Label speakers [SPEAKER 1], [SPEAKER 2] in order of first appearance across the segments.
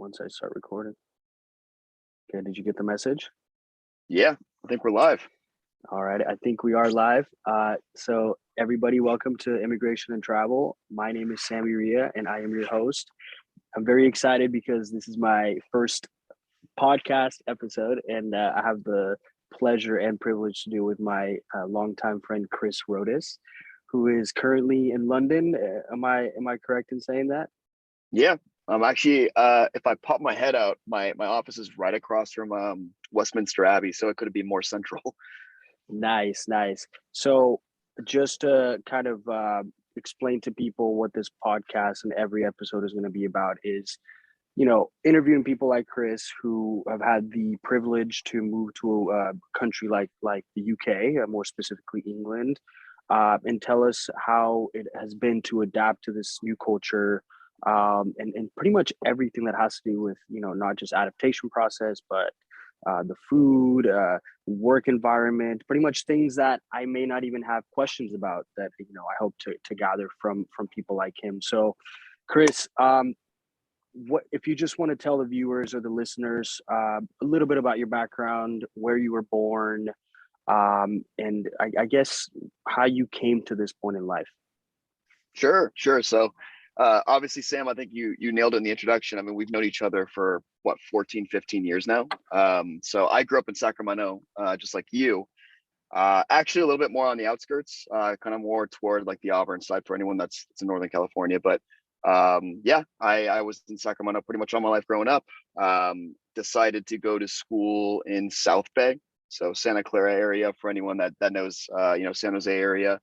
[SPEAKER 1] once I start recording. Okay, did you get the message?
[SPEAKER 2] Yeah, I think we're live.
[SPEAKER 1] All right, I think we are live. So everybody, welcome to Immigration and Travel. My name is Sammy Ria, and I am your host. I'm very excited because this is my first podcast episode, and I have the pleasure and privilege to do it with my longtime friend Chris Rotas, who is currently in London. Am I correct in saying that?
[SPEAKER 2] Yeah, I'm actually, if I pop my head out, my office is right across from Westminster Abbey, so it could be more central.
[SPEAKER 1] Nice, nice. So, just to kind of explain to people what this podcast and every episode is going to be about is, interviewing people like Chris who have had the privilege to move to a country like the UK, more specifically England, and tell us how it has been to adapt to this new culture, and pretty much everything that has to do with not just adaptation process, but the food, work environment, pretty much things that I may not even have questions about that I hope to gather from people like him. So, Chris, what if you just want to tell the viewers or the listeners a little bit about your background, where you were born, and I guess how you came to this point in life.
[SPEAKER 2] Sure. So, obviously, Sam, I think you nailed it in the introduction. I mean, we've known each other for what, 14, 15 years now. So I grew up in Sacramento, just like you. Actually, a little bit more on the outskirts, kind of more toward like the Auburn side for anyone that's in Northern California. But yeah, I was in Sacramento pretty much all my life growing up. Decided to go to school in South Bay, so Santa Clara area for anyone that knows, San Jose area.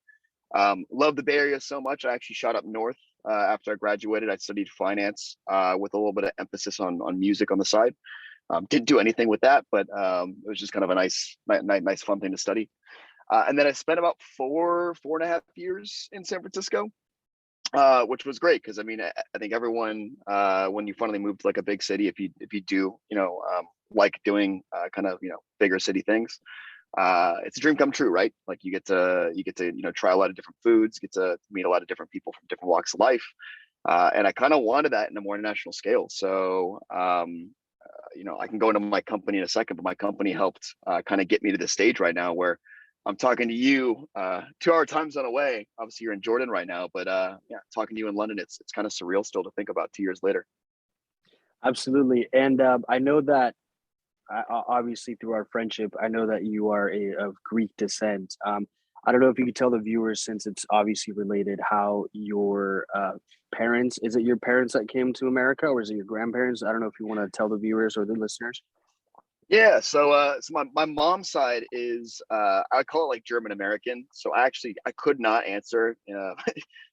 [SPEAKER 2] Love the Bay Area so much. I actually shot up north after I graduated. I studied finance with a little bit of emphasis on music on the side. Didn't do anything with that, but it was just kind of a nice fun thing to study. And then I spent about 4.5 years in San Francisco, which was great because I mean I think everyone when you finally move to like a big city, if you do like doing kind of bigger city things, it's a dream come true, right? Like you get to try a lot of different foods, get to meet a lot of different people from different walks of life, and I kind of wanted that in a more international scale. So I can go into my company in a second, but my company helped kind of get me to the stage right now where I'm talking to you 2 hour time zone away. Obviously you're in Jordan right now, but yeah, talking to you in London, it's kind of surreal still to think about 2 years later.
[SPEAKER 1] Absolutely, and I know that obviously through our friendship, I know that you are of Greek descent. I don't know if you could tell the viewers, since it's obviously related, how your parents, is it your parents that came to America or is it your grandparents? I don't know if you want to tell the viewers or the listeners.
[SPEAKER 2] Yeah, so my mom's side is I call it like German American. So I could not answer for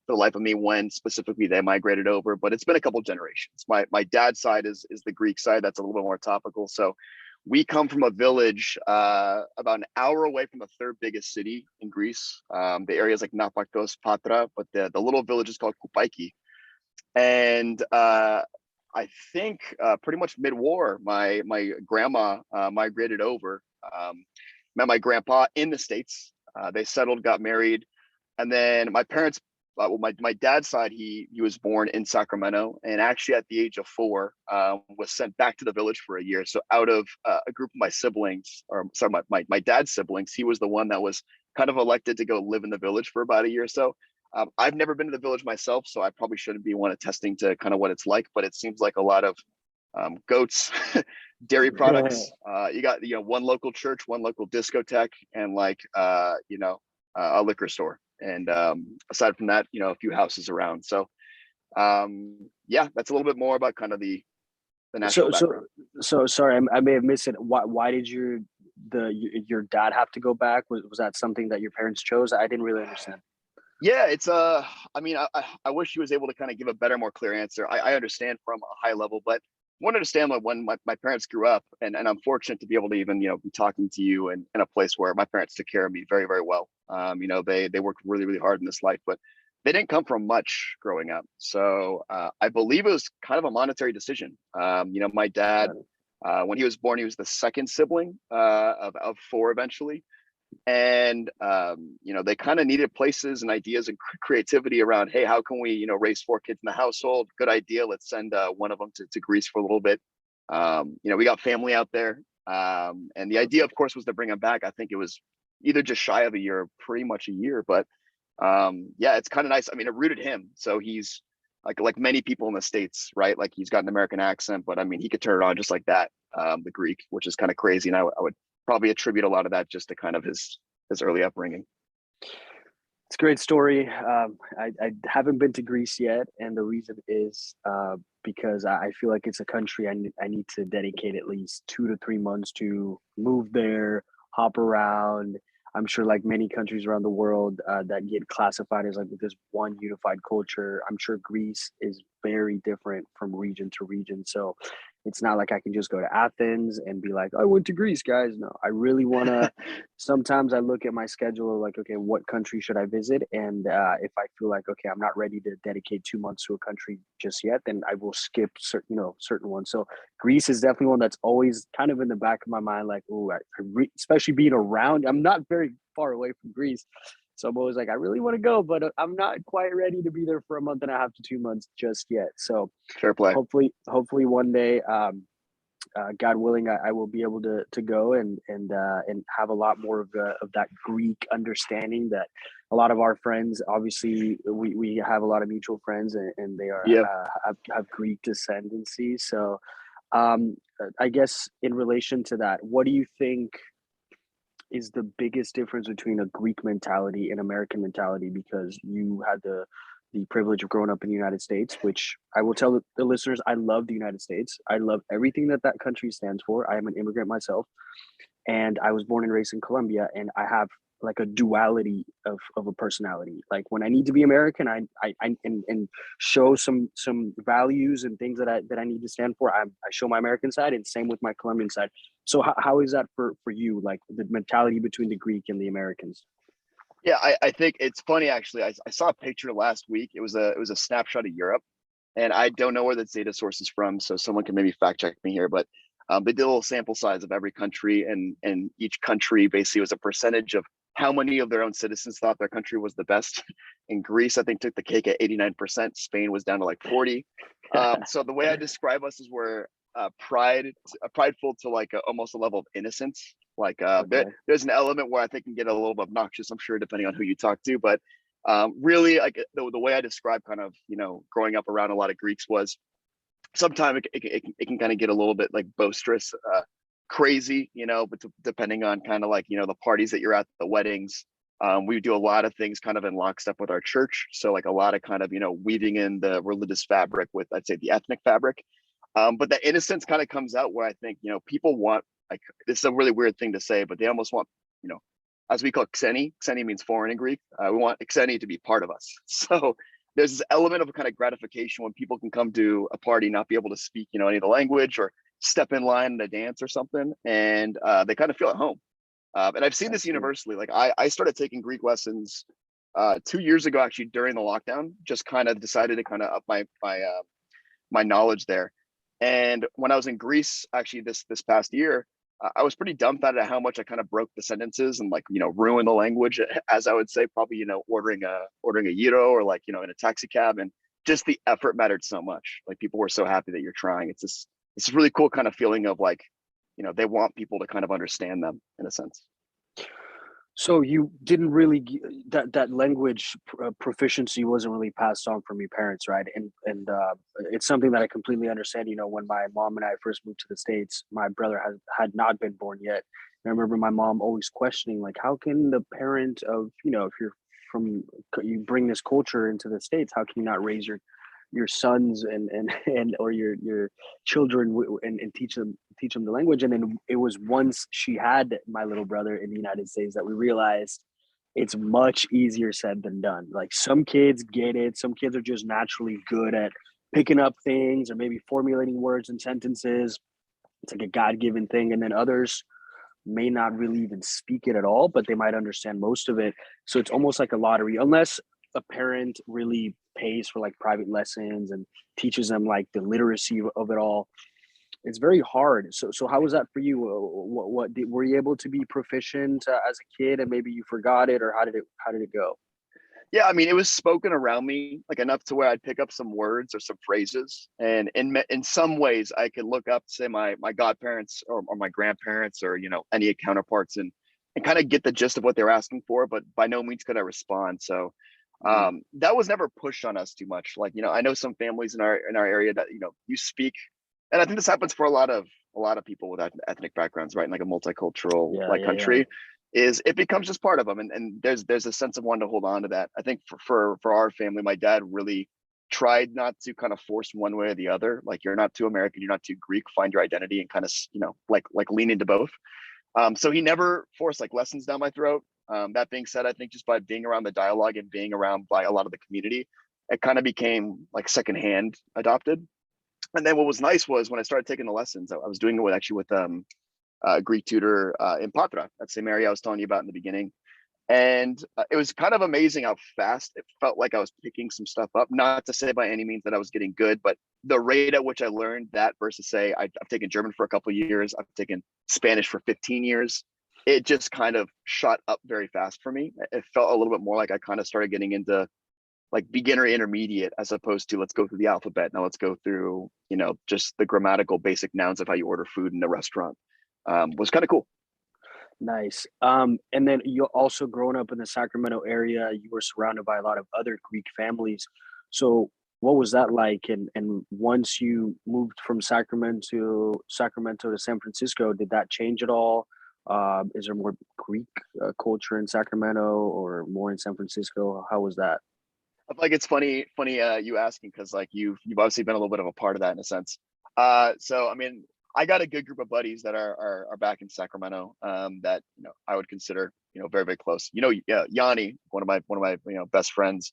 [SPEAKER 2] the life of me when specifically they migrated over, but it's been a couple generations. My dad's side is the Greek side. That's a little bit more topical. So we come from a village about an hour away from the third biggest city in Greece. The area is like Napaktos, Patra, but the little village is called Kupaiki. And I think pretty much mid-war, my grandma migrated over, met my grandpa in the States. They settled, got married, and then my parents. Well, my dad's side, he was born in Sacramento, and actually at the age of 4, was sent back to the village for a year. So out of a group of my siblings, or sorry, my dad's siblings, he was the one that was kind of elected to go live in the village for about a year or so. I've never been to the village myself, so I probably shouldn't be one attesting to kind of what it's like, but it seems like a lot of goats, dairy products. You got one local church, one local discotheque, and like a liquor store. And aside from that, a few houses around. So yeah, that's a little bit more about kind of the national
[SPEAKER 1] So
[SPEAKER 2] background.
[SPEAKER 1] so sorry, I may have missed it. Why did your dad have to go back? Was that something that your parents chose? I didn't really understand.
[SPEAKER 2] Yeah, it's I mean, I wish he was able to kind of give a better, more clear answer. I understand from a high level, but want to understand like when my parents grew up, and I'm fortunate to be able to even be talking to you in a place where my parents took care of me very, very well. They worked really, really hard in this life, but they didn't come from much growing up. So I believe it was kind of a monetary decision. My dad, when he was born, he was the second sibling of 4 eventually. And they kind of needed places and ideas and creativity around, hey, how can we raise 4 kids in the household? Good idea, let's send one of them to Greece for a little bit. We got family out there, and the idea, of course, was to bring them back. I think it was either just shy of a year or pretty much a year, but yeah, it's kind of nice. I mean, it rooted him, so he's like many people in the States, right? Like, he's got an American accent, but I mean, he could turn it on just like that, the Greek, which is kind of crazy. And I would probably attribute a lot of that just to kind of his early upbringing.
[SPEAKER 1] It's a great story. I haven't been to Greece yet, and the reason is because I feel like it's a country I need to dedicate at least 2 to 3 months to move there, hop around. I'm sure, like many countries around the world that get classified as like this one unified culture, I'm sure Greece is very different from region to region. So it's not like I can just go to Athens and be like, I went to Greece, guys. No, I really want to. Sometimes I look at my schedule like, okay, what country should I visit? And if I feel like, okay, I'm not ready to dedicate 2 months to a country just yet, then I will skip certain ones. So Greece is definitely one that's always kind of in the back of my mind, like, oh, especially being around. I'm not very far away from Greece, so I'm always like, I really want to go, but I'm not quite ready to be there for a month and a half to 2 months just yet. So
[SPEAKER 2] Fair play.
[SPEAKER 1] hopefully one day, God willing, I will be able to go and have a lot more of that Greek understanding that a lot of our friends, obviously we have a lot of mutual friends, and they are
[SPEAKER 2] Yeah.
[SPEAKER 1] have Greek descendancy. So I guess in relation to that, what do you think is the biggest difference between a Greek mentality and American mentality? Because you had the privilege of growing up in the United States, which I will tell the listeners, I love the United States. I love everything that country stands for. I am an immigrant myself, and I was born and raised in Colombia, and I have like a duality of a personality. Like when I need to be American, I and show some values and things that I need to stand for. I show my American side, and same with my Colombian side. So how is that for you? Like the mentality between the Greek and the Americans?
[SPEAKER 2] Yeah, I think it's funny actually. I saw a picture last week. It was a snapshot of Europe, and I don't know where the data source is from, so someone can maybe fact check me here. But they did a little sample size of every country, and each country basically was a percentage of how many of their own citizens thought their country was the best. In Greece, I think took the cake at 89%. Spain was down to like 40. So the way I describe us is we're prideful to like almost a level of innocence. Like
[SPEAKER 1] Okay.
[SPEAKER 2] there's an element where I think can get a little bit obnoxious, I'm sure, depending on who you talk to. But really, like the way I describe kind of growing up around a lot of Greeks was sometimes it can kind of get a little bit like boisterous, crazy, but depending on kind of like the parties that you're at, the weddings. We do a lot of things kind of in lockstep with our church. So like a lot of kind of weaving in the religious fabric with, I'd say, the ethnic fabric. But the innocence kind of comes out where I think people want, like, this is a really weird thing to say, but they almost want, as we call xeni. Xeni means foreign in Greek. We want xeni to be part of us. So there's this element of kind of gratification when people can come to a party, not be able to speak any of the language, or step in line in a dance or something, and they kind of feel at home. And I've seen this universally. Like I started taking Greek lessons 2 years ago, actually, during the lockdown. Just kind of decided to kind of up my knowledge there. And when I was in Greece, actually this past year, I was pretty dumbfounded at how much I kind of broke the sentences and, like, ruined the language, as I would say, probably, ordering a gyro, or like, in a taxi cab, and just the effort mattered so much. Like, people were so happy that you're trying. It's this really cool kind of feeling of like, they want people to kind of understand them in a sense.
[SPEAKER 1] So you didn't really that language proficiency wasn't really passed on from your parents, right? And it's something that I completely understand. When my mom and I first moved to the States, my brother had not been born yet. And I remember my mom always questioning, like, how can the parent of, if you're from, you bring this culture into the States, how can you not raise your sons and or your children and teach them the language? And then it was once she had my little brother in the United States that we realized it's much easier said than done. Like, some kids get it, some kids are just naturally good at picking up things or maybe formulating words and sentences. It's like a God-given thing. And then others may not really even speak it at all, but they might understand most of it. So it's almost like a lottery, unless a parent really pays for like private lessons and teaches them like the literacy of it all. it's very hard. So how was that for you? Were you able to be proficient as a kid, and maybe you forgot it, or how did it go?
[SPEAKER 2] Yeah, I mean, it was spoken around me like enough to where I'd pick up some words or some phrases, and in some ways, I could look up, say, my godparents or my grandparents or any counterparts, and kind of get the gist of what they're asking for. But by no means could I respond. So
[SPEAKER 1] Mm,
[SPEAKER 2] that was never pushed on us too much. Like I know some families in our area that you speak, and I think this happens for a lot of people with ethnic backgrounds, right? In like a multicultural
[SPEAKER 1] yeah,
[SPEAKER 2] like
[SPEAKER 1] yeah, yeah.
[SPEAKER 2] country, is it becomes just part of them, and there's a sense of wanting to hold on to that. I think for our family, my dad really tried not to kind of force one way or the other. Like you're not too American, you're not too Greek. Find your identity and kind of like lean into both. So he never forced like lessons down my throat. That being said, I think just by being around the dialogue and being around by a lot of the community, it kind of became like secondhand adopted. And then what was nice was when I started taking the lessons, I was doing it with a Greek tutor in Patra, that same area I was telling you about in the beginning. And it was kind of amazing how fast it felt like I was picking some stuff up. Not to say by any means that I was getting good, but the rate at which I learned that versus say I've taken German for a couple of years, I've taken Spanish for 15 years. It just kind of shot up very fast for me. It felt a little bit more like I kind of started getting into like beginner intermediate as opposed to let's go through the alphabet. Now let's go through, just the grammatical basic nouns of how you order food in a restaurant. Was kind of cool.
[SPEAKER 1] Nice. And then you also growing up in the Sacramento area, you were surrounded by a lot of other Greek families. So what was that like? And once you moved from Sacramento to San Francisco, did that change at all? Is there more Greek culture in Sacramento or more in San Francisco? How was that?
[SPEAKER 2] I feel like it's funny you asking because like you've obviously been a little bit of a part of that in a sense. So I mean, I got a good group of buddies that are back in Sacramento that I would consider very very close. Yeah, Yanni, one of my best friends.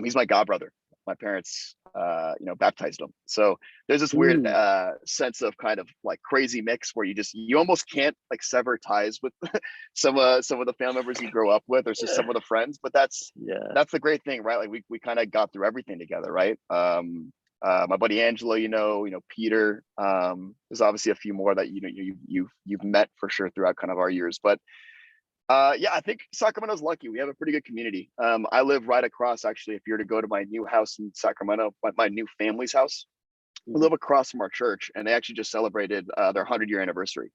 [SPEAKER 2] He's my god brother. My parents baptized him. So there's this weird
[SPEAKER 1] Mm,
[SPEAKER 2] sense of kind of like crazy mix where you almost can't like sever ties with some of the family members you grow up with or just some of the friends. But that's
[SPEAKER 1] yeah,
[SPEAKER 2] that's the great thing, right? Like we kind of got through everything together, right? My buddy Angelo, Peter. There's obviously a few more that you've met for sure throughout kind of our years, but yeah, I think Sacramento's lucky. We have a pretty good community. I live right across, actually, if you were to go to my new house in Sacramento, my new family's house, I
[SPEAKER 1] mhm,
[SPEAKER 2] live across from our church, and they actually just celebrated their 100-year anniversary.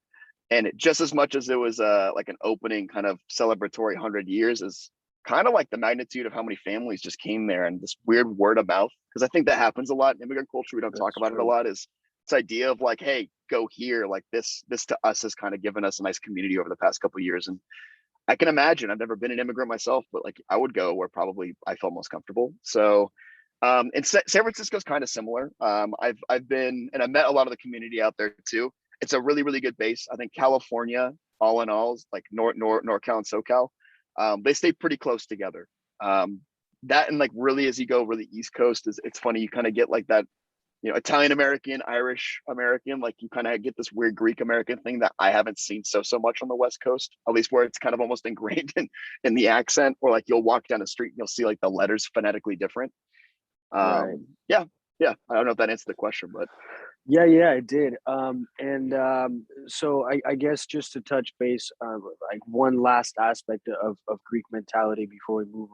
[SPEAKER 2] And just as much as it was like an opening kind of celebratory 100 years, is kind of like the magnitude of how many families just came there and this weird word of mouth. Because I think that happens a lot in immigrant culture. We don't talk
[SPEAKER 1] that's
[SPEAKER 2] about it a
[SPEAKER 1] true.
[SPEAKER 2] lot. Is this idea of like, hey, go here. Like this to us has kind of given us a nice community over the past couple of years. And I can imagine. I've never been an immigrant myself, but like I would go where probably I felt most comfortable. So, and San Francisco is kind of similar. I've been and I met a lot of the community out there too. It's a really really good base. I think California, all in all, is like NorCal and SoCal. They stay pretty close together. That and like really as you go over the East Coast is it's funny you kind of get like that Italian American, Irish American, like you kind of get this weird Greek American thing that I haven't seen so much on the West Coast, at least where it's kind of almost ingrained in the accent, or like you'll walk down the street and you'll see like the letters phonetically different.
[SPEAKER 1] Right.
[SPEAKER 2] Yeah, yeah. I don't know if that answered the question, but
[SPEAKER 1] Yeah, yeah, it did. And so I guess just to touch base, like one last aspect of Greek mentality before we move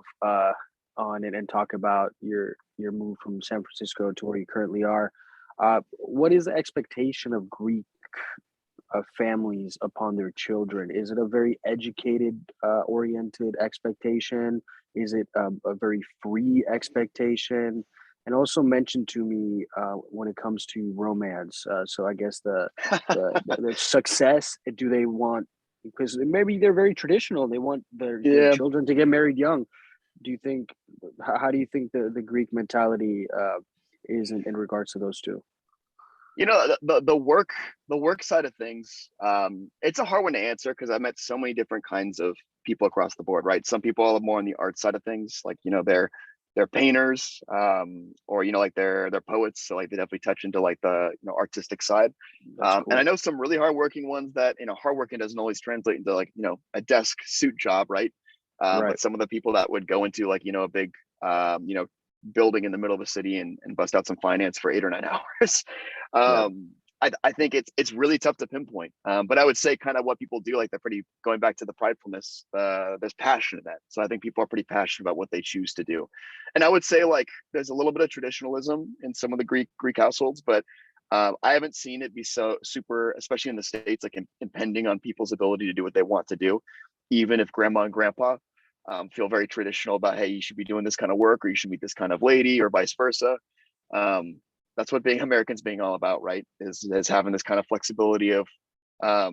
[SPEAKER 1] on and talk about your move from San Francisco to where you currently are. What is the expectation of Greek families upon their children? Is it a very educated oriented expectation? Is it a very free expectation? And also mention to me when it comes to romance. So I guess the success. Do they want? Because maybe they're very traditional. They want their
[SPEAKER 2] yeah.
[SPEAKER 1] children to get married young. Do you think? How do you think the Greek mentality is in regards to those two?
[SPEAKER 2] The work side of things, it's a hard one to answer because I've met so many different kinds of people across the board, right? Some people are more on the art side of things, like they're painters, or like they're poets, so like they definitely touch into like the artistic side.
[SPEAKER 1] That's
[SPEAKER 2] And I
[SPEAKER 1] cool.
[SPEAKER 2] know some really hardworking ones that hardworking doesn't always translate into like a desk suit job, right? But
[SPEAKER 1] Right.
[SPEAKER 2] some of the people that would go into like a big building in the middle of a city and bust out some finance for 8 or 9 hours.
[SPEAKER 1] Right.
[SPEAKER 2] um I think it's really tough to pinpoint. But I would say kind of what people do, like they're pretty going back to the pridefulness. There's passion in that, so I think people are pretty passionate about what they choose to do. And I would say like there's a little bit of traditionalism in some of the Greek households, but I haven't seen it be so super, especially in the States, like impending on people's ability to do what they want to do, even if grandma and grandpa feel very traditional about, hey, you should be doing this kind of work, or you should meet this kind of lady, or vice versa. Um, that's what being Americans being all about, right? Is having this kind of flexibility of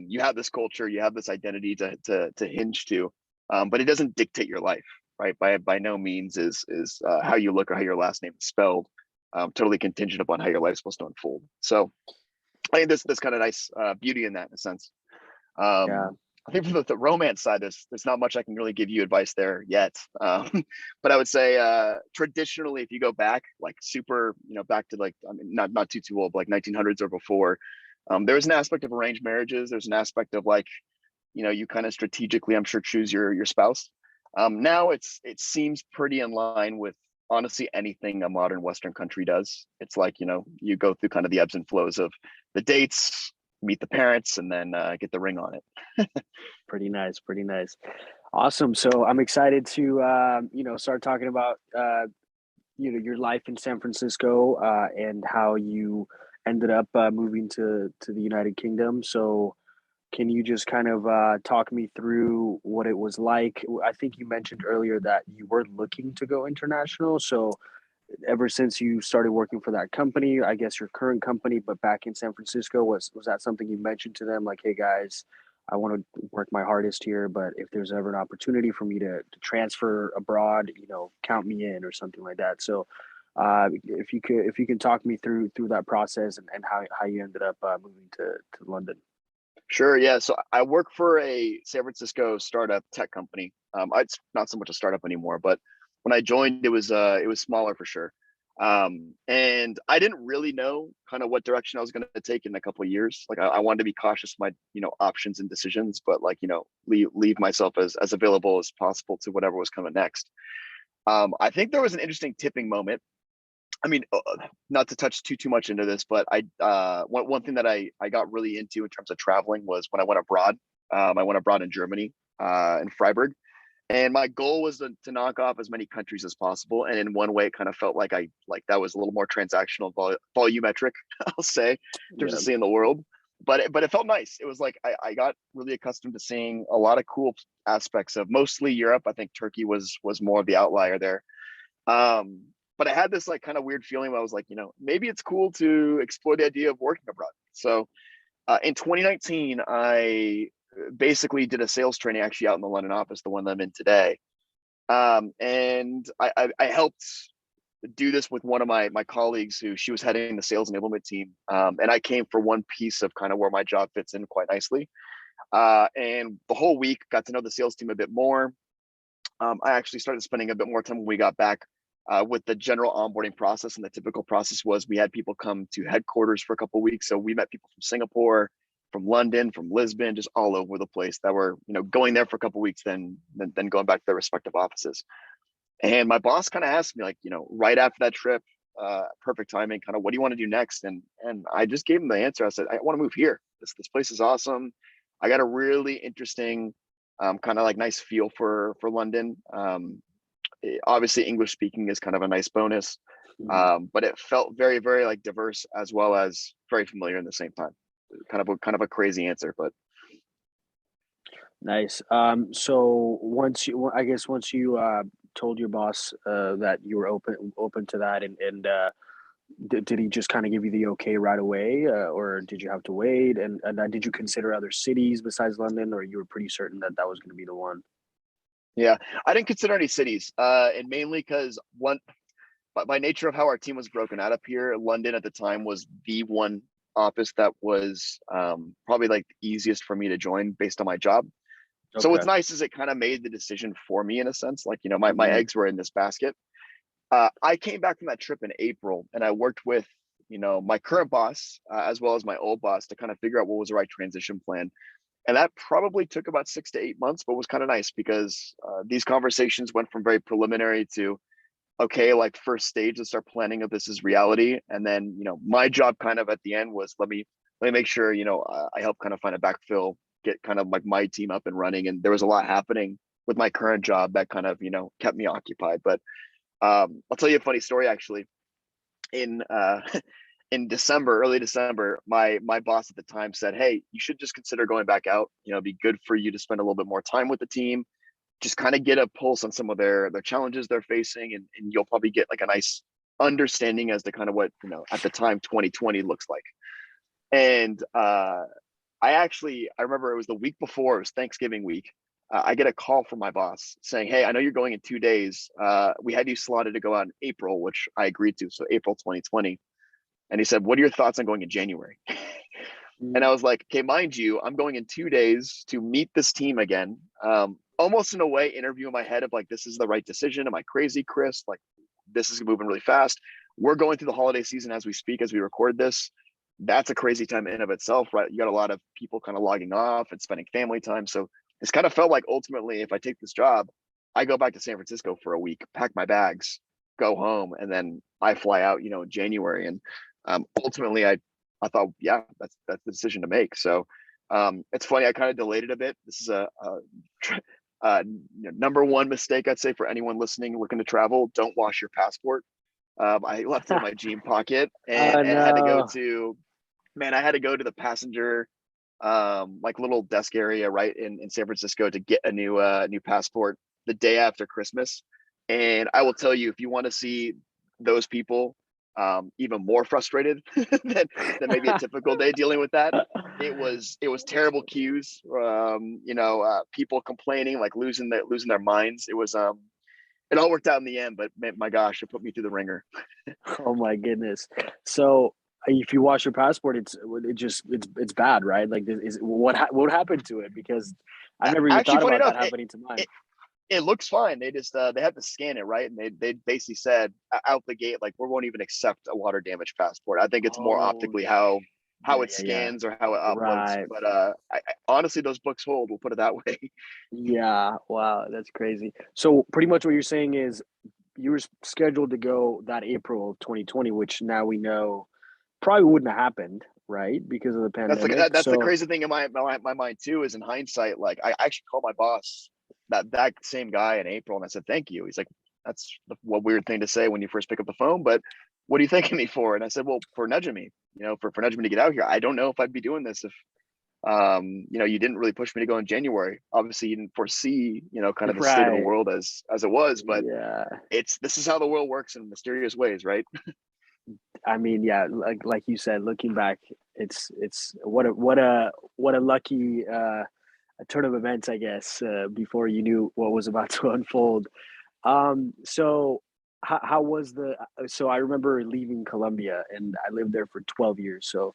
[SPEAKER 2] you have this culture, you have this identity to hinge to, but it doesn't dictate your life, right? By no means is how you look or how your last name is spelled totally contingent upon how your life's supposed to unfold. So I think there's kind of nice beauty in that in a sense.
[SPEAKER 1] Yeah.
[SPEAKER 2] I think from the romance side, there's not much I can really give you advice there yet. But I would say traditionally, if you go back, like super, back to like, I mean, not too old, but like 1900s or before, there's an aspect of arranged marriages. There's an aspect of like, you kind of strategically, I'm sure, choose your spouse. Now it seems pretty in line with honestly anything a modern Western country does. It's like, you go through kind of the ebbs and flows of the dates, meet the parents, and then get the ring on it.
[SPEAKER 1] Pretty nice, pretty nice. Awesome. So I'm excited to start talking about your life in San Francisco and how you ended up moving to the United Kingdom. So can you just kind of talk me through what it was like? I think you mentioned earlier that you were looking to go international. So ever since you started working for that company, I guess your current company, but back in San Francisco, was that something you mentioned to them? Like, hey guys, I want to work my hardest here, but if there's ever an opportunity for me to transfer abroad, count me in or something like that. So, if you can talk me through that process and how you ended up moving to London.
[SPEAKER 2] Sure. Yeah. So I work for a San Francisco startup tech company. It's not so much a startup anymore, but when I joined, it was smaller for sure. And I didn't really know kind of what direction I was going to take in a couple of years. Like I wanted to be cautious of my options and decisions, but like leave myself as available as possible to whatever was coming next. I think there was an interesting tipping moment. I mean, not to touch too much into this, but one thing that I got really into in terms of traveling was when I went abroad. I went abroad in Germany, in Freiburg, and my goal was to knock off as many countries as possible. And in one way, it kind of felt like that was a little more transactional, volumetric, I'll say, in terms of
[SPEAKER 1] Yeah.
[SPEAKER 2] seeing the world. But it felt nice. It was like I got really accustomed to seeing a lot of cool aspects of mostly Europe. I think Turkey was more of the outlier there. Um, but I had this like kind of weird feeling where I was like, maybe it's cool to explore the idea of working abroad. So in 2019, I basically did a sales training actually out in the London office, the one that I'm in today. And I helped do this with one of my colleagues who she was heading the sales enablement team. And I came for one piece of kind of where my job fits in quite nicely. And the whole week got to know the sales team a bit more. I actually started spending a bit more time when we got back with the general onboarding process. And the typical process was we had people come to headquarters for a couple of weeks. So we met people from Singapore, from London, from Lisbon, just all over the place that were, going there for a couple of weeks, then going back to their respective offices. And my boss kind of asked me, like, right after that trip, perfect timing, kind of, what do you want to do next? And I just gave him the answer. I said, I want to move here. This place is awesome. I got a really interesting, kind of like nice feel for London. Obviously English speaking is kind of a nice bonus, but it felt very, very like diverse as well as very familiar in the same time. Kind of a crazy answer, but
[SPEAKER 1] Nice. So once you told your boss that you were open to that, and did he just kind of give you the okay right away, or did you have to wait? And did you consider other cities besides London, or you were pretty certain that that was going to be the one?
[SPEAKER 2] yeah, I didn't consider any cities, and mainly because by nature of how our team was broken out up here, London at the time was the one office that was probably like the easiest for me to join based on my job. So
[SPEAKER 1] Okay.
[SPEAKER 2] what's nice is it kind of made the decision for me in a sense, like, my
[SPEAKER 1] Hmm.
[SPEAKER 2] eggs were in this basket. I came back from that trip in April and I worked with, my current boss, as well as my old boss to kind of figure out what was the right transition plan. And that probably took about 6 to 8 months, but was kind of nice because these conversations went from very preliminary to, okay, like first stage, let's start planning if this is reality. And then, my job kind of at the end was let me let me make sure, I help kind of find a backfill, get kind of like my team up and running. And there was a lot happening with my current job that kind of, kept me occupied. But I'll tell you a funny story actually. In in December, early December, my boss at the time said, "Hey, you should just consider going back out. It'd be good for you to spend a little bit more time with the team, just kind of get a pulse on some of their challenges they're facing, and you'll probably get like a nice understanding as to kind of what at the time 2020 looks like." And I remember it was the week before, it was Thanksgiving week. I get a call from my boss saying, "Hey, I know you're going in 2 days. We had you slotted to go out in April," which I agreed to, so April 2020. And he said, "What are your thoughts on going in January?" And I was like, "Okay, mind you, I'm going in 2 days to meet this team again." Almost in a way, interview in my head of like, this is the right decision. Am I crazy, Chris? Like, this is moving really fast. We're going through the holiday season as we speak, as we record this. That's a crazy time in of itself, right? You got a lot of people kind of logging off and spending family time. So it's kind of felt like ultimately, if I take this job, I go back to San Francisco for a week, pack my bags, go home, and then I fly out, in January. And ultimately, I thought, yeah, that's the decision to make. So it's funny, I kind of delayed it a bit. This is number one mistake I'd say for anyone listening looking to travel: don't wash your passport. I left it in my jean pocket,
[SPEAKER 1] Oh
[SPEAKER 2] and had to go
[SPEAKER 1] no.
[SPEAKER 2] to, man, I had to go to the passenger like little desk area right in San Francisco to get a new passport the day after Christmas. And I will tell you, if you want to see those people even more frustrated than maybe a typical day dealing with that, it was terrible queues. People complaining, like losing their minds. It all worked out in the end, but my gosh, it put me through the ringer.
[SPEAKER 1] Oh my goodness. So if you wash your passport, it's bad, right? Like, what happened to it? Because I've never even
[SPEAKER 2] Actually,
[SPEAKER 1] thought
[SPEAKER 2] funny
[SPEAKER 1] about
[SPEAKER 2] enough,
[SPEAKER 1] that happening to mine.
[SPEAKER 2] it looks fine. They just they had to scan it, right? And they basically said out the gate, like, we won't even accept a water damage passport. I think it's more
[SPEAKER 1] Oh,
[SPEAKER 2] optically how
[SPEAKER 1] yeah,
[SPEAKER 2] it
[SPEAKER 1] yeah, yeah.
[SPEAKER 2] scans or how it uploads.
[SPEAKER 1] Right.
[SPEAKER 2] But honestly, those books hold. We'll put it that way.
[SPEAKER 1] Yeah. Wow, that's crazy. So pretty much what you're saying is you were scheduled to go that April of 2020, which now we know probably wouldn't have happened, right? Because of the
[SPEAKER 2] That's
[SPEAKER 1] pandemic.
[SPEAKER 2] that's the
[SPEAKER 1] So,
[SPEAKER 2] crazy thing in my mind too. Is in hindsight, like I actually called my boss, that same guy, in April, and I said thank you. He's like, "That's a weird thing to say when you first pick up the phone, but what are you thanking me for?" And I said, "Well, for nudging me, for nudging me to get out here. I don't know if I'd be doing this if you didn't really push me to go in January. Obviously, you didn't foresee, kind of the state of the
[SPEAKER 1] right.
[SPEAKER 2] world as it was, but
[SPEAKER 1] Yeah.
[SPEAKER 2] this is how the world works in mysterious ways, right?"
[SPEAKER 1] I mean, yeah, like you said, looking back, it's what a lucky a turn of events, I guess, before you knew what was about to unfold. So how was so I remember leaving Colombia and I lived there for 12 years. So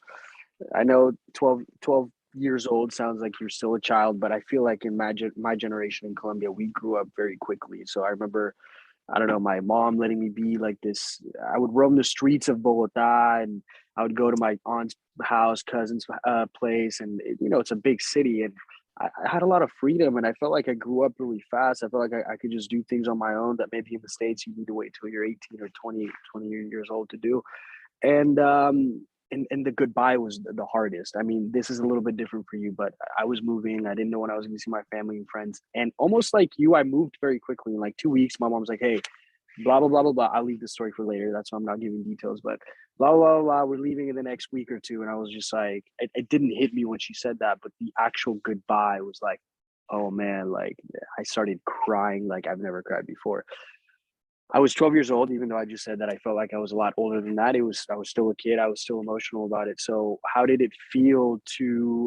[SPEAKER 1] I know 12 years old sounds like you're still a child, but I feel like in my generation in Colombia, we grew up very quickly. So I remember, I don't know, my mom letting me be like this. I would roam the streets of Bogota and I would go to my aunt's house, cousin's place. And, it's a big city. And I had a lot of freedom and I felt like I grew up really fast. I felt like I could just do things on my own that maybe in the States you need to wait till you're 18 or 20 years old to do. And the goodbye was the hardest. I mean, this is a little bit different for you, but I was moving. I didn't know when I was going to see my family and friends. And almost like you, I moved very quickly. In like 2 weeks, my mom was like, "Hey, blah blah blah blah blah." I'll leave the story for later. That's why I'm not giving details. But blah blah blah blah. We're leaving in the next week or two, and I was just like, it didn't hit me when she said that, but the actual goodbye was like, oh man, like I started crying like I've never cried before. I was 12 years old, even though I just said that I felt like I was a lot older than that. I was still a kid. I was still emotional about it. So how did it feel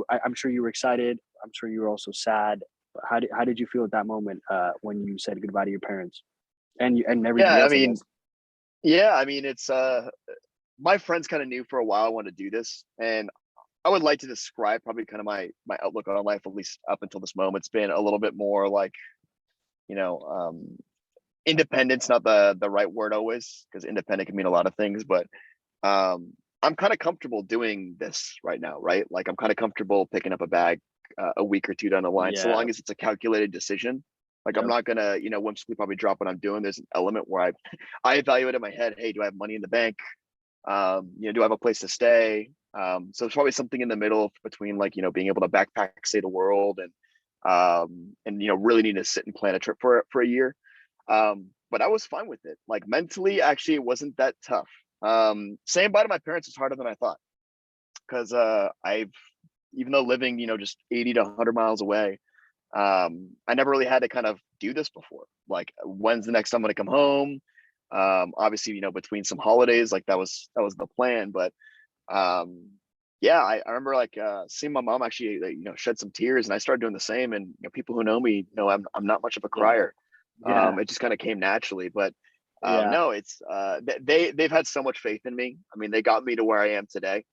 [SPEAKER 1] I'm sure you were excited. I'm sure you were also sad. How did you feel at that moment when you said goodbye to your parents and everybody
[SPEAKER 2] Yeah, I
[SPEAKER 1] else, I
[SPEAKER 2] mean,
[SPEAKER 1] guess?
[SPEAKER 2] it's my friends kind of knew for a while I wanted to do this, and I would like to describe probably kind of my outlook on life, at least up until this moment. It's been a little bit more like, you know, um, independence, not the right word always, because independent can mean a lot of things, but I'm kind of comfortable doing this right now, right? Like, I'm kind of comfortable picking up a bag a week or two down the line, so
[SPEAKER 1] Yeah.
[SPEAKER 2] long as it's a calculated decision. Like, I'm
[SPEAKER 1] Yep.
[SPEAKER 2] not gonna, whimsically probably drop what I'm doing. There's an element where I evaluate in my head, hey, do I have money in the bank? Do I have a place to stay? So it's probably something in the middle between like, being able to backpack, say the world, and really need to sit and plan a trip for a year. But I was fine with it. Like mentally, actually, it wasn't that tough. Saying bye to my parents was harder than I thought because I've even though living, just 80 to 100 miles away, I never really had to kind of do this before. Like, when's the next time I'm going to come home? Obviously, between some holidays, like that was the plan. But yeah, I remember like seeing my mom actually, like, shed some tears, and I started doing the same. And people who know me know I'm not much of a
[SPEAKER 1] Yeah.
[SPEAKER 2] crier.
[SPEAKER 1] Yeah.
[SPEAKER 2] It just kind of came naturally. But
[SPEAKER 1] Yeah.
[SPEAKER 2] no, it's they've had so much faith in me. I mean, they got me to where I am today.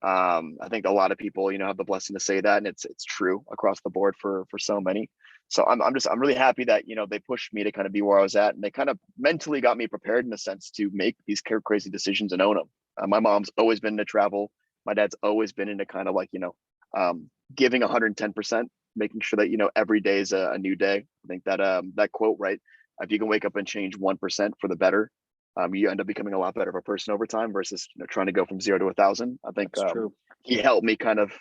[SPEAKER 2] I think a lot of people, have the blessing to say that, and it's true across the board for so many. So I'm really happy that they pushed me to kind of be where I was at, and they kind of mentally got me prepared in a sense to make these crazy decisions and own them. My mom's always been into travel. My dad's always been into kind of like giving 110%, making sure that every day is a new day. I think that that quote, right? If you can wake up and change 1% for the better, you end up becoming a lot better of a person over time versus trying to go from 0 to 1,000. I think
[SPEAKER 1] That's true.
[SPEAKER 2] he helped me kind of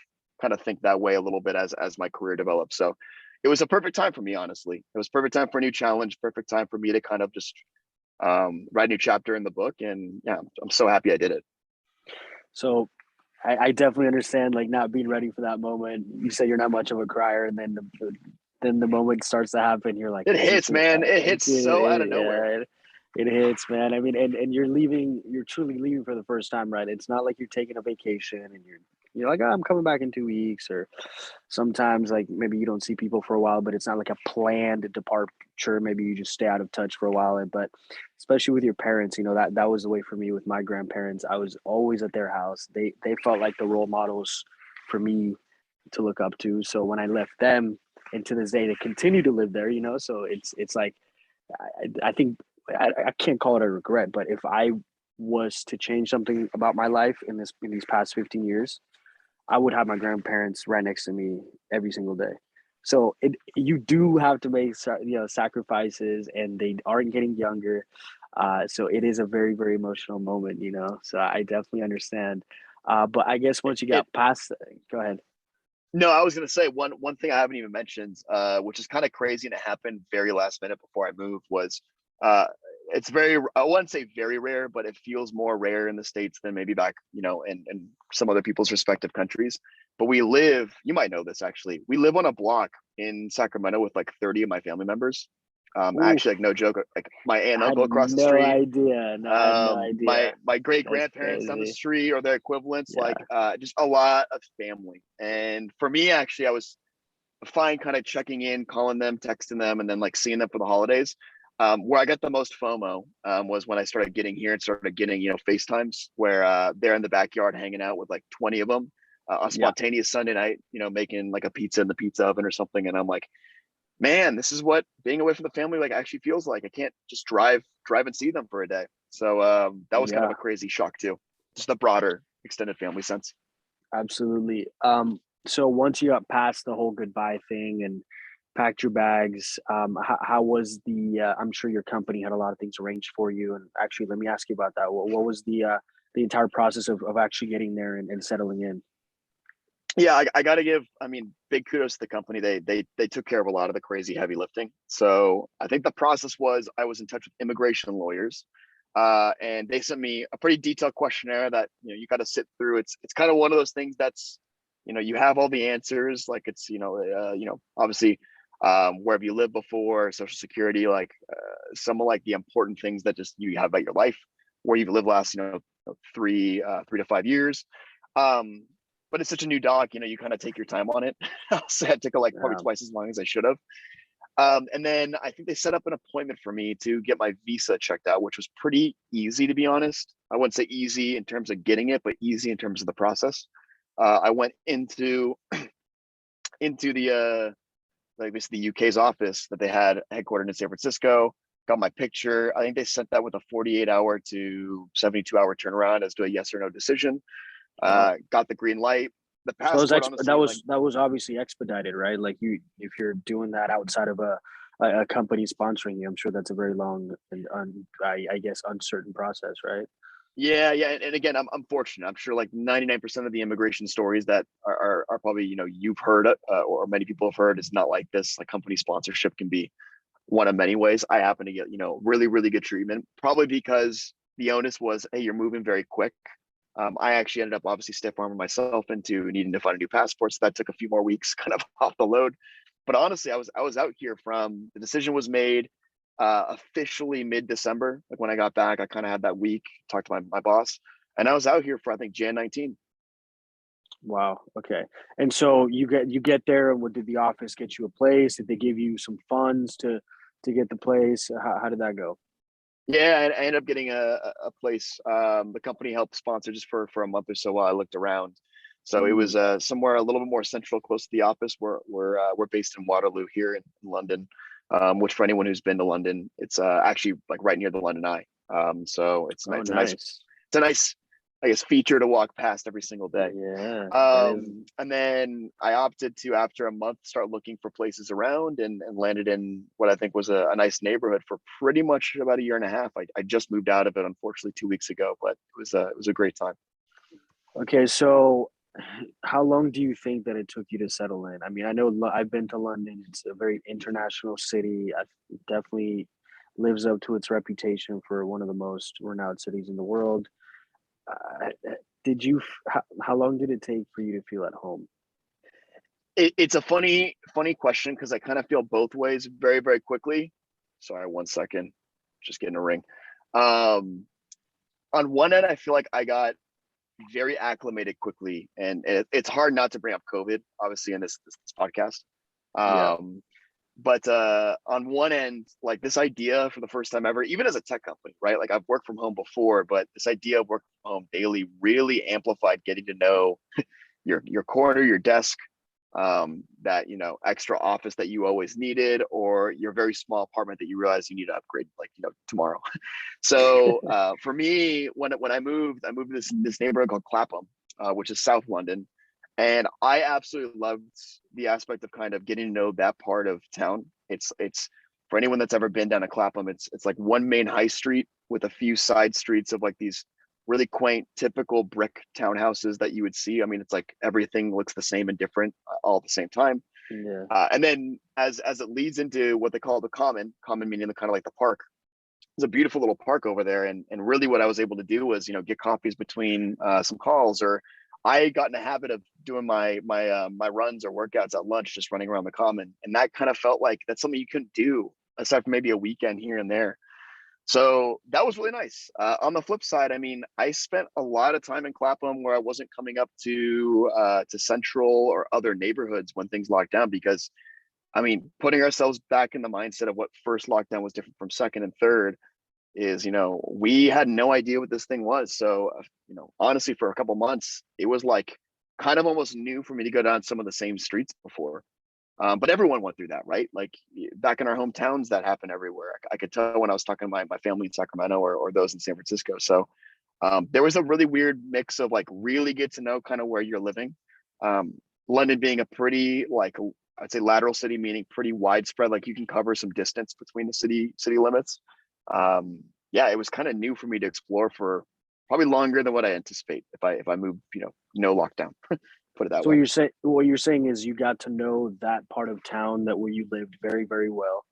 [SPEAKER 2] think that way a little bit as my career developed. So it was a perfect time for me, honestly. It was perfect time for a new challenge, perfect time for me to kind of just write a new chapter in the book. And yeah, I'm so happy I did it.
[SPEAKER 1] So I definitely understand like not being ready for that moment. You said you're not much of a crier, and then the moment starts to happen. You're like,
[SPEAKER 2] It
[SPEAKER 1] is this
[SPEAKER 2] hits,
[SPEAKER 1] it?
[SPEAKER 2] man. It hits
[SPEAKER 1] Dude,
[SPEAKER 2] so out of nowhere.
[SPEAKER 1] it hits, man. I mean, and you're leaving. You're truly leaving for the first time, right? It's not like you're taking a vacation and you're like, oh, I'm coming back in 2 weeks, or sometimes like maybe you don't see people for a while, but it's not like a planned departure. Maybe you just stay out of touch for a while. But especially with your parents, that was the way for me with my grandparents. I was always at their house. They felt like the role models for me to look up to. So when I left them, and to this day they continue to live there, so it's like I think I can't call it a regret, but if I was to change something about my life in these past 15 years, I would have my grandparents right next to me every single day. So you do have to make sacrifices, and they aren't getting younger. So it is a very very emotional moment. So I definitely understand. But I guess once you
[SPEAKER 2] It
[SPEAKER 1] got past, go ahead.
[SPEAKER 2] No, I was gonna say one thing I haven't even mentioned, which is kind of crazy and it happened very last minute before I moved, was uh, it's very I wouldn't say very rare, but it feels more rare in the States than maybe back, in some other people's respective countries. But you might know this actually, we live on a block in Sacramento with like 30 of my family members.
[SPEAKER 1] Oof,
[SPEAKER 2] Actually, like no joke, like my aunt and
[SPEAKER 1] I had
[SPEAKER 2] uncle across the
[SPEAKER 1] no
[SPEAKER 2] street,
[SPEAKER 1] idea. No, I had no idea.
[SPEAKER 2] my great
[SPEAKER 1] That's
[SPEAKER 2] grandparents down the
[SPEAKER 1] crazy.
[SPEAKER 2] street or their equivalents, like
[SPEAKER 1] Yeah,
[SPEAKER 2] just a lot of family. And for me, actually, I was fine kind of checking in, calling them, texting them, and then like seeing them for the holidays. Where I got the most FOMO was when I started getting here and started getting FaceTimes where they're in the backyard hanging out with like 20 of them, a
[SPEAKER 1] yeah,
[SPEAKER 2] spontaneous Sunday night, making like a pizza in the pizza oven or something. And I'm like, man, this is what being away from the family like actually feels like. I can't just drive and see them for a day. So that was kind of
[SPEAKER 1] yeah.
[SPEAKER 2] a crazy shock too, just the broader extended family sense.
[SPEAKER 1] Absolutely. So once you got past the whole goodbye thing and packed your bags, how was I'm sure your company had a lot of things arranged for you. And actually, let me ask you about that. What was the entire process of actually getting there and settling in?
[SPEAKER 2] Yeah, I got to give, I mean, big kudos to the company. They took care of a lot of the crazy heavy lifting. So I think the process was I was in touch with immigration lawyers, and they sent me a pretty detailed questionnaire that you got to sit through. It's kind of one of those things that's you have all the answers. Like it's obviously where have you lived before, social security, like some of like the important things that just you have about your life, where you've lived last 3 to 5 years. Um, but it's such a new doc, you kind of take your time on it. I'll say I took like probably
[SPEAKER 1] Um,
[SPEAKER 2] twice as long as I should have. And then I think they set up an appointment for me to get my visa checked out, which was pretty easy, to be honest. I wouldn't say easy in terms of getting it, but easy in terms of the process. I went into the like this the UK's office that they had headquartered in San Francisco. Got my picture. I think they sent that with a 48-hour to 72-hour turnaround as to a yes or no decision.
[SPEAKER 1] wow.
[SPEAKER 2] Got the green light. The
[SPEAKER 1] So
[SPEAKER 2] passport, honestly, like
[SPEAKER 1] that was obviously expedited, right? Like if you're doing that outside of a company sponsoring you, I'm sure that's a very long and I guess uncertain process, right?
[SPEAKER 2] Yeah. And again, I'm fortunate. I'm sure like 99% of the immigration stories that are probably, you've heard, or many people have heard, it's not like this. Like company sponsorship can be one of many ways. I happen to get, really, really good treatment, probably because the onus was, hey, you're moving very quick. I actually ended up obviously stiff arming myself into needing to find a new passport. So that took a few more weeks kind of off the load. But honestly, I was out here from the decision was made officially mid-December. Like when I got back, I kind of had that week, talked to my boss, and I was out here for I think Jan 19.
[SPEAKER 1] Wow. Okay. And so you get there, and what did the office get you a place? Did they give you some funds to get the place? How did that go?
[SPEAKER 2] Yeah, I ended up getting a place. The company helped sponsor just for a month or so while I looked around. So it was
[SPEAKER 1] Mm,
[SPEAKER 2] somewhere a little bit more central, close to the office. We're based in Waterloo here in London, which for anyone who's been to London, it's actually like right near the London Eye. So
[SPEAKER 1] oh,
[SPEAKER 2] it's a nice
[SPEAKER 1] nice.
[SPEAKER 2] it's a nice I guess feature to walk past every single day.
[SPEAKER 1] Yeah, that is.
[SPEAKER 2] And then I opted to, after a month, start looking for places around and landed in what I think was a nice neighborhood for pretty much about a year and a half. I just moved out of it, unfortunately, 2 weeks ago, but it was a great time.
[SPEAKER 1] Okay, so how long do you think that it took you to settle in? I mean, I know I've been to London. It's a very international city. It definitely lives up to its reputation for one of the most renowned cities in the world. Did you? How long did it take for you to feel at home?
[SPEAKER 2] It's a funny question because I kind of feel both ways very, very quickly. Sorry, 1 second, just getting a ring. Um, on one end, I feel like I got very acclimated quickly, and it's hard not to bring up COVID, obviously, in this podcast.
[SPEAKER 1] Yeah,
[SPEAKER 2] Um, but on one end, like this idea for the first time ever, even as a tech company, right? Like I've worked from home before, but this idea of working from home daily really amplified getting to know your corner, your desk, that extra office that you always needed, or your very small apartment that you realize you need to upgrade, like tomorrow. So for me, when I moved to this neighborhood called Clapham, which is South London, and I absolutely loved the aspect of kind of getting to know that part of town. It's for anyone that's ever been down to Clapham, it's like one main high street with a few side streets of like these really quaint, typical brick townhouses that you would see. I mean, it's like everything looks the same and different all at the same time.
[SPEAKER 1] yeah.
[SPEAKER 2] And then as it leads into what they call the common meaning the kind of like the park. There's a beautiful little park over there, and really what I was able to do was get coffees between some calls, or I got in the habit of doing my runs or workouts at lunch, just running around the common, and that kind of felt like that's something you couldn't do aside from maybe a weekend here and there. So that was really nice. On the flip side, I mean, I spent a lot of time in Clapham where I wasn't coming up to Central or other neighborhoods when things locked down, because I mean, putting ourselves back in the mindset of what first lockdown was different from second and third is, we had no idea what this thing was. So, honestly, for a couple months, it was like kind of almost new for me to go down some of the same streets before. But everyone went through that, right? Like back in our hometowns, that happened everywhere. I could tell when I was talking to my family in Sacramento, or those in San Francisco. So there was a really weird mix of like really get to know kind of where you're living. Um, London being a pretty like I'd say lateral city, meaning pretty widespread. Like you can cover some distance between the city limits. Yeah, it was kind of new for me to explore for probably longer than what I anticipate if I move, no lockdown. Put it that
[SPEAKER 1] So
[SPEAKER 2] way.
[SPEAKER 1] what you're saying is you got to know that part of town that where you lived very, very well,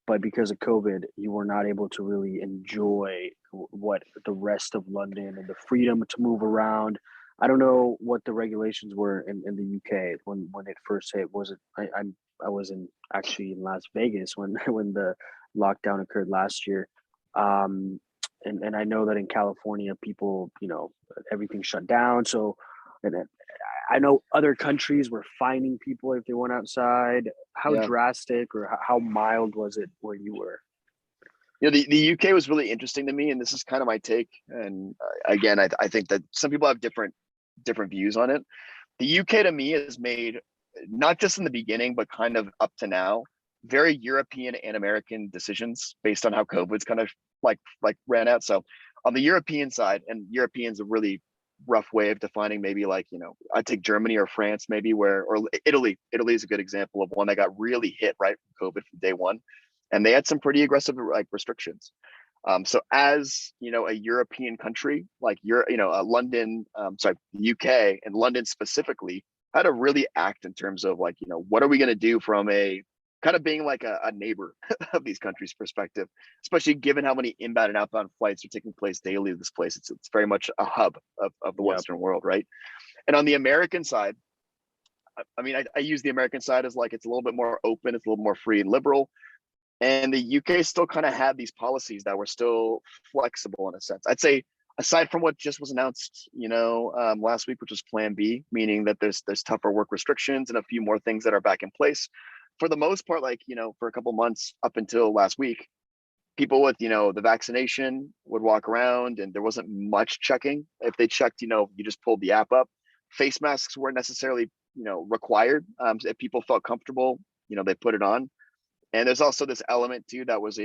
[SPEAKER 1] but because of COVID, you were not able to really enjoy what the rest of London and the freedom to move around. I don't know what the regulations were in the UK when it first hit. Was it? I was in actually in Las Vegas when when the lockdown occurred last year, um, and I know that in California, people everything shut down. So, and I know other countries were fining people if they went outside. How
[SPEAKER 2] Yeah.
[SPEAKER 1] drastic or how mild was it where you were?
[SPEAKER 2] The UK was really interesting to me, and this is kind of my take. And again, I think that some people have different views on it. The UK to me has made, not just in the beginning, but kind of up to now, very European and American decisions based on how COVID's kind of like ran out. So on the European side, and European's a really rough way of defining, maybe like, I'd take Germany or France, maybe, or Italy. Italy is a good example of one that got really hit right from COVID from day one. And they had some pretty aggressive like restrictions. So as you know, a European country like London, sorry, the UK and London specifically had to really act in terms of like, what are we going to do from a kind of being like a neighbor of these countries' perspective, especially given how many inbound and outbound flights are taking place daily to this place. It's very much a hub of the
[SPEAKER 1] Yep.
[SPEAKER 2] Western world, right? And on the American side, I mean, I use the American side as like it's a little bit more open, it's a little more free and liberal. And the UK still kind of had these policies that were still flexible in a sense. I'd say aside from what just was announced, last week, which was Plan B, meaning that there's tougher work restrictions and a few more things that are back in place. For the most part, like, for a couple months up until last week, people with, the vaccination would walk around and there wasn't much checking. If they checked, you just pulled the app up. Face masks weren't necessarily, required. If people felt comfortable, they put it on. And there's also this element too that was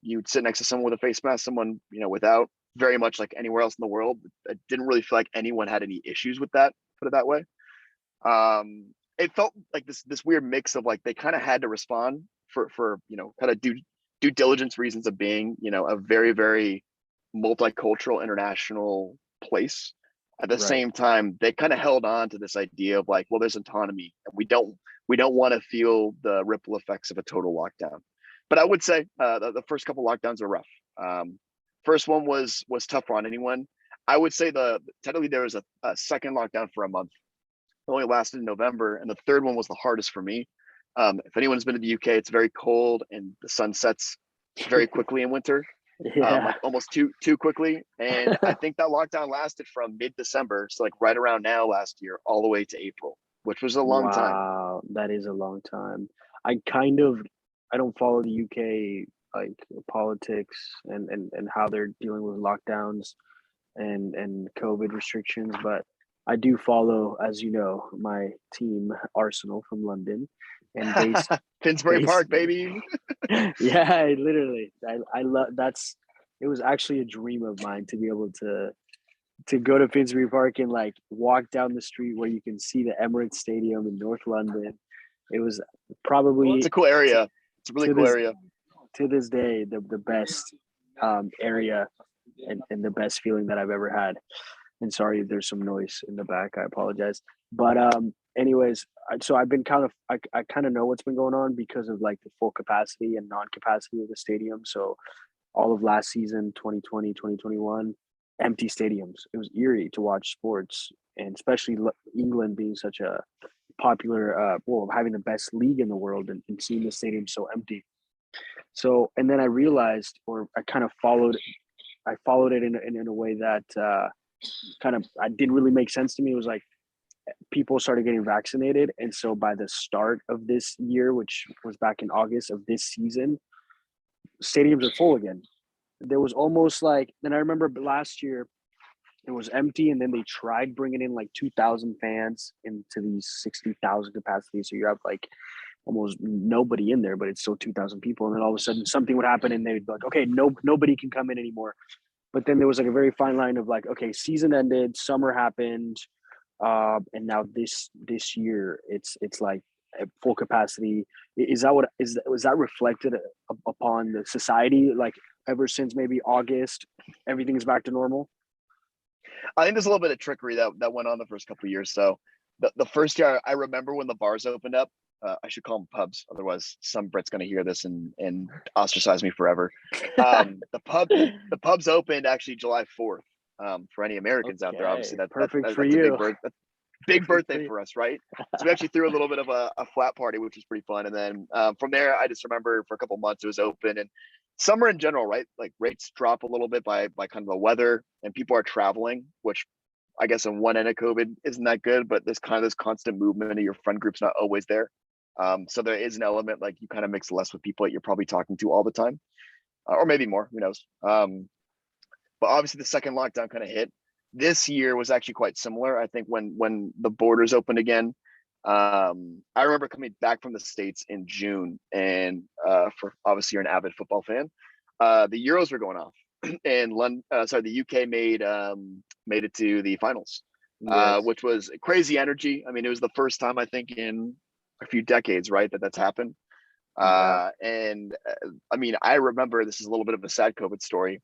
[SPEAKER 2] you'd sit next to someone with a face mask, someone without. Very much like anywhere else in the world, I didn't really feel like anyone had any issues with that. Put it that way. It felt like this weird mix of like they kind of had to respond for kind of due diligence reasons of being a very very multicultural international place. At the
[SPEAKER 1] Right.
[SPEAKER 2] same time, they kind of held on to this idea of like, well, there's autonomy, and we don't want to feel the ripple effects of a total lockdown. But I would say the first couple lockdowns are rough. First one was tough on anyone. I would say technically there was a second lockdown for a month. It only lasted in November, and the third one was the hardest for me. If anyone's been to the UK, it's very cold and the sun sets very quickly in winter,
[SPEAKER 1] Yeah.
[SPEAKER 2] like almost too quickly. And I think that lockdown lasted from mid-December, so like right around now last year, all the way to April, which was a long time.
[SPEAKER 1] Wow, that is a long time. I kind of I don't follow the UK like politics and how they're dealing with lockdowns and COVID restrictions, but I do follow, as you know, my team Arsenal from London, and
[SPEAKER 2] Finsbury
[SPEAKER 1] based
[SPEAKER 2] Park, baby.
[SPEAKER 1] yeah, literally, I love that's it was actually a dream of mine to be able to go to Finsbury Park and like walk down the street where you can see the Emirates Stadium in North London. It was
[SPEAKER 2] Well, it's a
[SPEAKER 1] probably
[SPEAKER 2] cool
[SPEAKER 1] to,
[SPEAKER 2] area. It's a really
[SPEAKER 1] to
[SPEAKER 2] cool
[SPEAKER 1] this
[SPEAKER 2] area.
[SPEAKER 1] day the best area and the best feeling that I've ever had. And sorry, there's some noise in the back. I apologize. But anyways, so I've been I kind of know what's been going on because of like the full capacity and non-capacity of the stadium. So all of last season, 2020, 2021, empty stadiums. It was eerie to watch sports, and especially England being such a popular, having the best league in the world, and seeing the stadium so empty. So, and then I realized, or I kind of I followed it in a way that kind of I didn't really make sense to me. It was like people started getting vaccinated, and so by the start of this year, which was back in August of this season, stadiums are full again. There was almost like, then I remember last year it was empty, and then they tried bringing in like 2,000 fans into these 60,000 capacity. So you have like almost nobody in there, but it's still 2,000 people. And then all of a sudden something would happen, and they'd be like, okay, nobody can come in anymore. But then there was like a very fine line of like, okay, season ended, summer happened, and now this year it's like at full capacity. Is that what is was that reflected upon the society? Like ever since maybe August, everything is back to normal.
[SPEAKER 2] I think there's a little bit of trickery that went on the first couple of years. So the first year, I remember when the bars opened up. I should call them pubs, otherwise some Brit's going to hear this and ostracize me forever. The pubs opened actually July 4th. For any Americans out there, obviously
[SPEAKER 1] Okay,
[SPEAKER 2] that's
[SPEAKER 1] perfect for
[SPEAKER 2] that's a big
[SPEAKER 1] you.
[SPEAKER 2] birth. Big
[SPEAKER 1] Perfect
[SPEAKER 2] birthday
[SPEAKER 1] for you.
[SPEAKER 2] for us, right? So we actually threw a little bit of a flat party, which was pretty fun. And then from there, I just remember for a couple months it was open, and summer in general, right? Like rates drop a little bit by kind of the weather, and people are traveling, which I guess on one end of COVID isn't that good, but there's kind of this constant movement and your friend group's not always there. So there is an element like you kind of mix less with people that you're probably talking to all the time, or maybe more, who knows? But obviously the second lockdown kind of hit. This year was actually quite similar. I think when the borders opened again, I remember coming back from the States in June, and for obviously you're an avid football fan, the Euros were going off, and the UK made it to the finals,
[SPEAKER 1] Yes.
[SPEAKER 2] which was crazy energy. I mean, it was the first time I think in a few decades, right, that's happened.
[SPEAKER 1] Yeah.
[SPEAKER 2] And I mean, I remember, this is a little bit of a sad COVID story.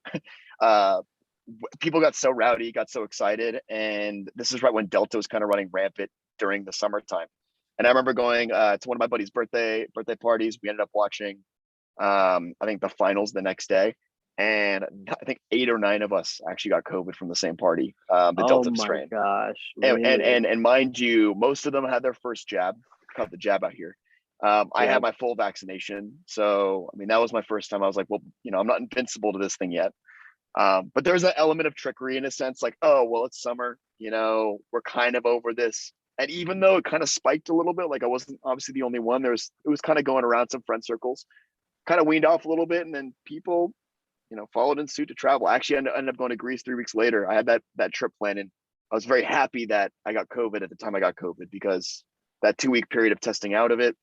[SPEAKER 2] uh, People got so rowdy, got so excited, and this is right when Delta was kind of running rampant during the summertime. And I remember going to one of my buddy's birthday parties. We ended up watching, I think, the finals the next day, and I think 8 or 9 of us actually got COVID from the same party, the
[SPEAKER 1] Oh
[SPEAKER 2] Delta
[SPEAKER 1] my
[SPEAKER 2] strain.
[SPEAKER 1] gosh,
[SPEAKER 2] And
[SPEAKER 1] really?
[SPEAKER 2] mind you, most of them had their first jab, called the jab out here. I
[SPEAKER 1] Yeah.
[SPEAKER 2] had my full vaccination, so I mean that was my first time. I was like, well, I'm not invincible to this thing yet. But there's an element of trickery in a sense, like, oh, well, it's summer, we're kind of over this. And even though it kind of spiked a little bit, like I wasn't obviously the only one, it was kind of going around some friend circles, kind of weaned off a little bit. And then people, followed in suit to travel. I actually ended up going to Greece 3 weeks later. I had that trip planned, and I was very happy that I got COVID at the time I got COVID, because that 2 week period of testing out of it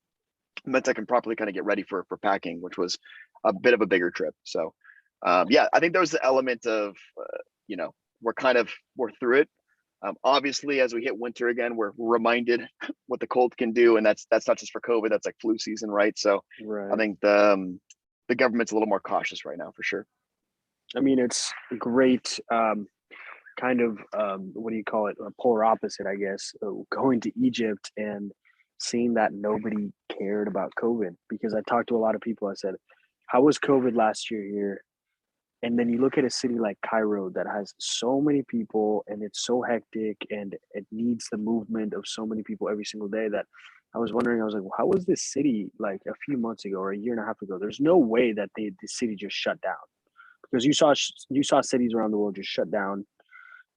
[SPEAKER 2] meant I can properly kind of get ready for packing, which was a bit of a bigger trip. So yeah, I think there was the element of, we're through it. Obviously, as we hit winter again, we're reminded what the cold can do, and that's not just for COVID. That's like flu season, right? So I
[SPEAKER 1] Right.
[SPEAKER 2] think the government's a little more cautious right now, for sure.
[SPEAKER 1] I mean, it's great. Kind of what do you call it? A polar opposite, I guess. Going to Egypt and seeing that nobody cared about COVID, because I talked to a lot of people. I said, "How was COVID last year here?" And then you look at a city like Cairo that has so many people and it's so hectic and it needs the movement of so many people every single day, that I was wondering, I was like, well, how was this city like a few months ago or a year and a half ago? There's no way that the city just shut down, because you saw cities around the world just shut down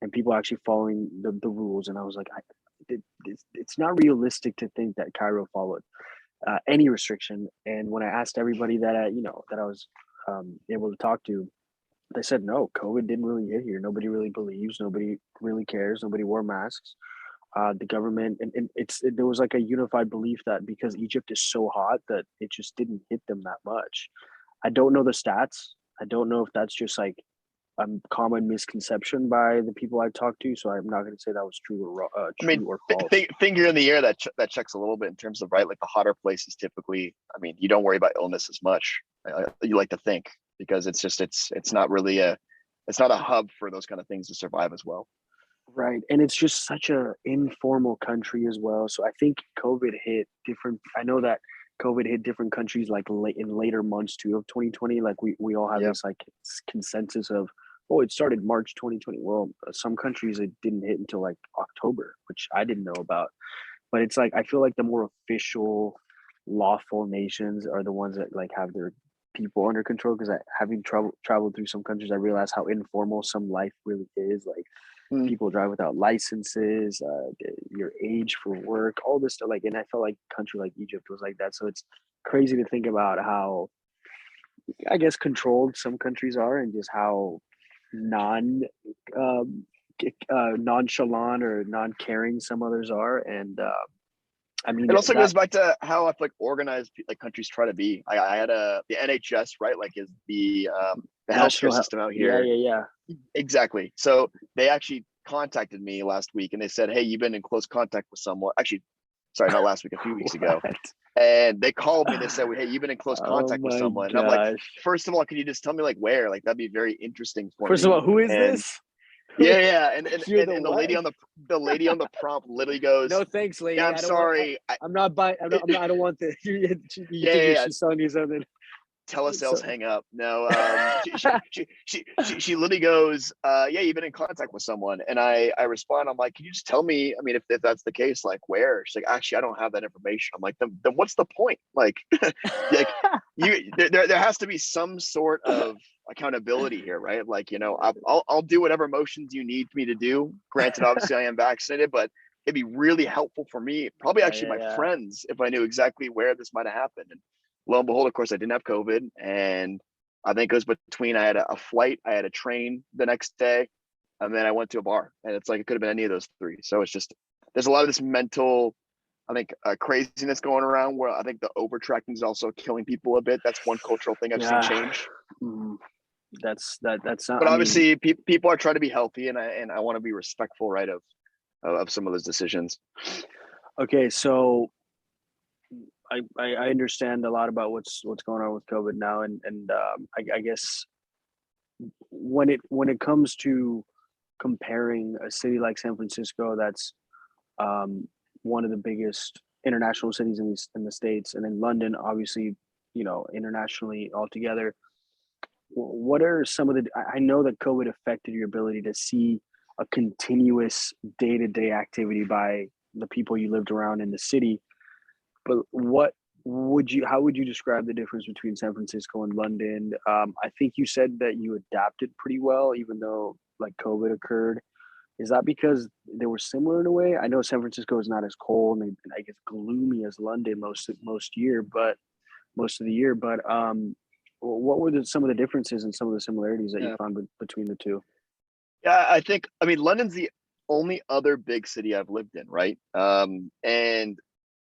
[SPEAKER 1] and people actually following the rules. And I was like, it's not realistic to think that Cairo followed any restriction. And when I asked everybody that that I was able to talk to, they said no, COVID didn't really hit here. Nobody really believes. Nobody really cares. Nobody wore masks. The government, and there was like a unified belief that because Egypt is so hot that it just didn't hit them that much. I don't know the stats. I don't know if that's just like a common misconception by the people I talked to. So I'm not going to say that was
[SPEAKER 2] I mean,
[SPEAKER 1] true or false.
[SPEAKER 2] finger in the air, that checks a little bit in terms of, right, like the hotter places typically. I mean, you don't worry about illness as much. You like to think, because it's not really it's not a hub for those kind of things to survive as well.
[SPEAKER 1] Right. And it's just such a informal country as well. So I think COVID hit different. I know that COVID hit different countries like late in later months too of 2020. Like we all have
[SPEAKER 2] Yeah.
[SPEAKER 1] this like consensus of, oh, it started March 2020. Well, some countries it didn't hit until like October, which I didn't know about. But it's like I feel like the more official, lawful nations are the ones that like have their people under control. Because having traveled through some countries, I realized how informal some life really is. Like
[SPEAKER 2] Mm.
[SPEAKER 1] people drive without licenses, your age for work, all this stuff. Like, and I felt like a country like Egypt was like that. So it's crazy to think about how, I guess, controlled some countries are, and just how non um, nonchalant or non-caring some others are. And I mean
[SPEAKER 2] It also
[SPEAKER 1] that
[SPEAKER 2] goes back to how I feel like organized like countries try to be. I had the NHS, right, like is the healthcare
[SPEAKER 1] national health.
[SPEAKER 2] system out
[SPEAKER 1] Yeah,
[SPEAKER 2] here.
[SPEAKER 1] yeah, yeah.
[SPEAKER 2] Exactly. So they actually contacted me last week, and they said, hey, you've been in close contact with someone. Actually, sorry, not last week, a few weeks ago.
[SPEAKER 1] What?
[SPEAKER 2] And they called me. They said, hey, you've been in close
[SPEAKER 1] Oh
[SPEAKER 2] contact with
[SPEAKER 1] my
[SPEAKER 2] someone. And I'm like,
[SPEAKER 1] gosh.
[SPEAKER 2] first of all, can you just tell me like where? Like that'd be very interesting for
[SPEAKER 1] First of
[SPEAKER 2] me.
[SPEAKER 1] all, who is
[SPEAKER 2] And
[SPEAKER 1] this?
[SPEAKER 2] yeah, yeah. And and
[SPEAKER 1] You're
[SPEAKER 2] and,
[SPEAKER 1] the
[SPEAKER 2] and the
[SPEAKER 1] what?
[SPEAKER 2] lady on the prompt literally goes,
[SPEAKER 1] No thanks,
[SPEAKER 2] yeah,
[SPEAKER 1] lady.
[SPEAKER 2] I'm
[SPEAKER 1] I don't want.
[SPEAKER 2] sorry.
[SPEAKER 1] I'm not buying. I'm not. I don't want the. You
[SPEAKER 2] Yeah,
[SPEAKER 1] think
[SPEAKER 2] yeah, yeah.
[SPEAKER 1] she's selling you something?
[SPEAKER 2] Telesales
[SPEAKER 1] So
[SPEAKER 2] hang up. No, she literally goes, yeah, you've been in contact with someone. And I respond, I'm like, can you just tell me, I mean, if that's the case, like where? She's like, actually, I don't have that information. I'm like, then what's the point? Like, like there has to be some sort of accountability here, right? Like, I'll do whatever motions you need me to do. Granted, obviously I am vaccinated, but it'd be really helpful for me, probably
[SPEAKER 1] yeah,
[SPEAKER 2] actually
[SPEAKER 1] yeah,
[SPEAKER 2] my
[SPEAKER 1] yeah.
[SPEAKER 2] friends, if I knew exactly where this might have happened. And lo and behold, of course, I didn't have COVID. And I think it was between, I had a flight, I had a train the next day, and then I went to a bar. And it's like, it could have been any of those three. So it's just, there's a lot of this mental, I think, craziness going around, where I think the over tracking is also killing people a bit. That's one cultural thing I've seen
[SPEAKER 1] Yeah.
[SPEAKER 2] change.
[SPEAKER 1] That's not.
[SPEAKER 2] But
[SPEAKER 1] I mean,
[SPEAKER 2] obviously, people are trying to be healthy, and I want to be respectful, right, of some of those decisions.
[SPEAKER 1] okay. So I understand a lot about what's going on with COVID now, and I guess when it comes to comparing a city like San Francisco, that's um, one of the biggest international cities in the states, and then London, obviously, internationally altogether. What are some of the? I know that COVID affected your ability to see a continuous day to day activity by the people you lived around in the city. But how would you describe the difference between San Francisco and London? I think you said that you adapted pretty well, even though like COVID occurred. Is that because they were similar in a way? I know San Francisco is not as cold and I guess gloomy as London most of the year. But what were some of the differences and some of the similarities that you
[SPEAKER 2] Yeah.
[SPEAKER 1] found between the two?
[SPEAKER 2] Yeah, I mean, London's the only other big city I've lived in, right? And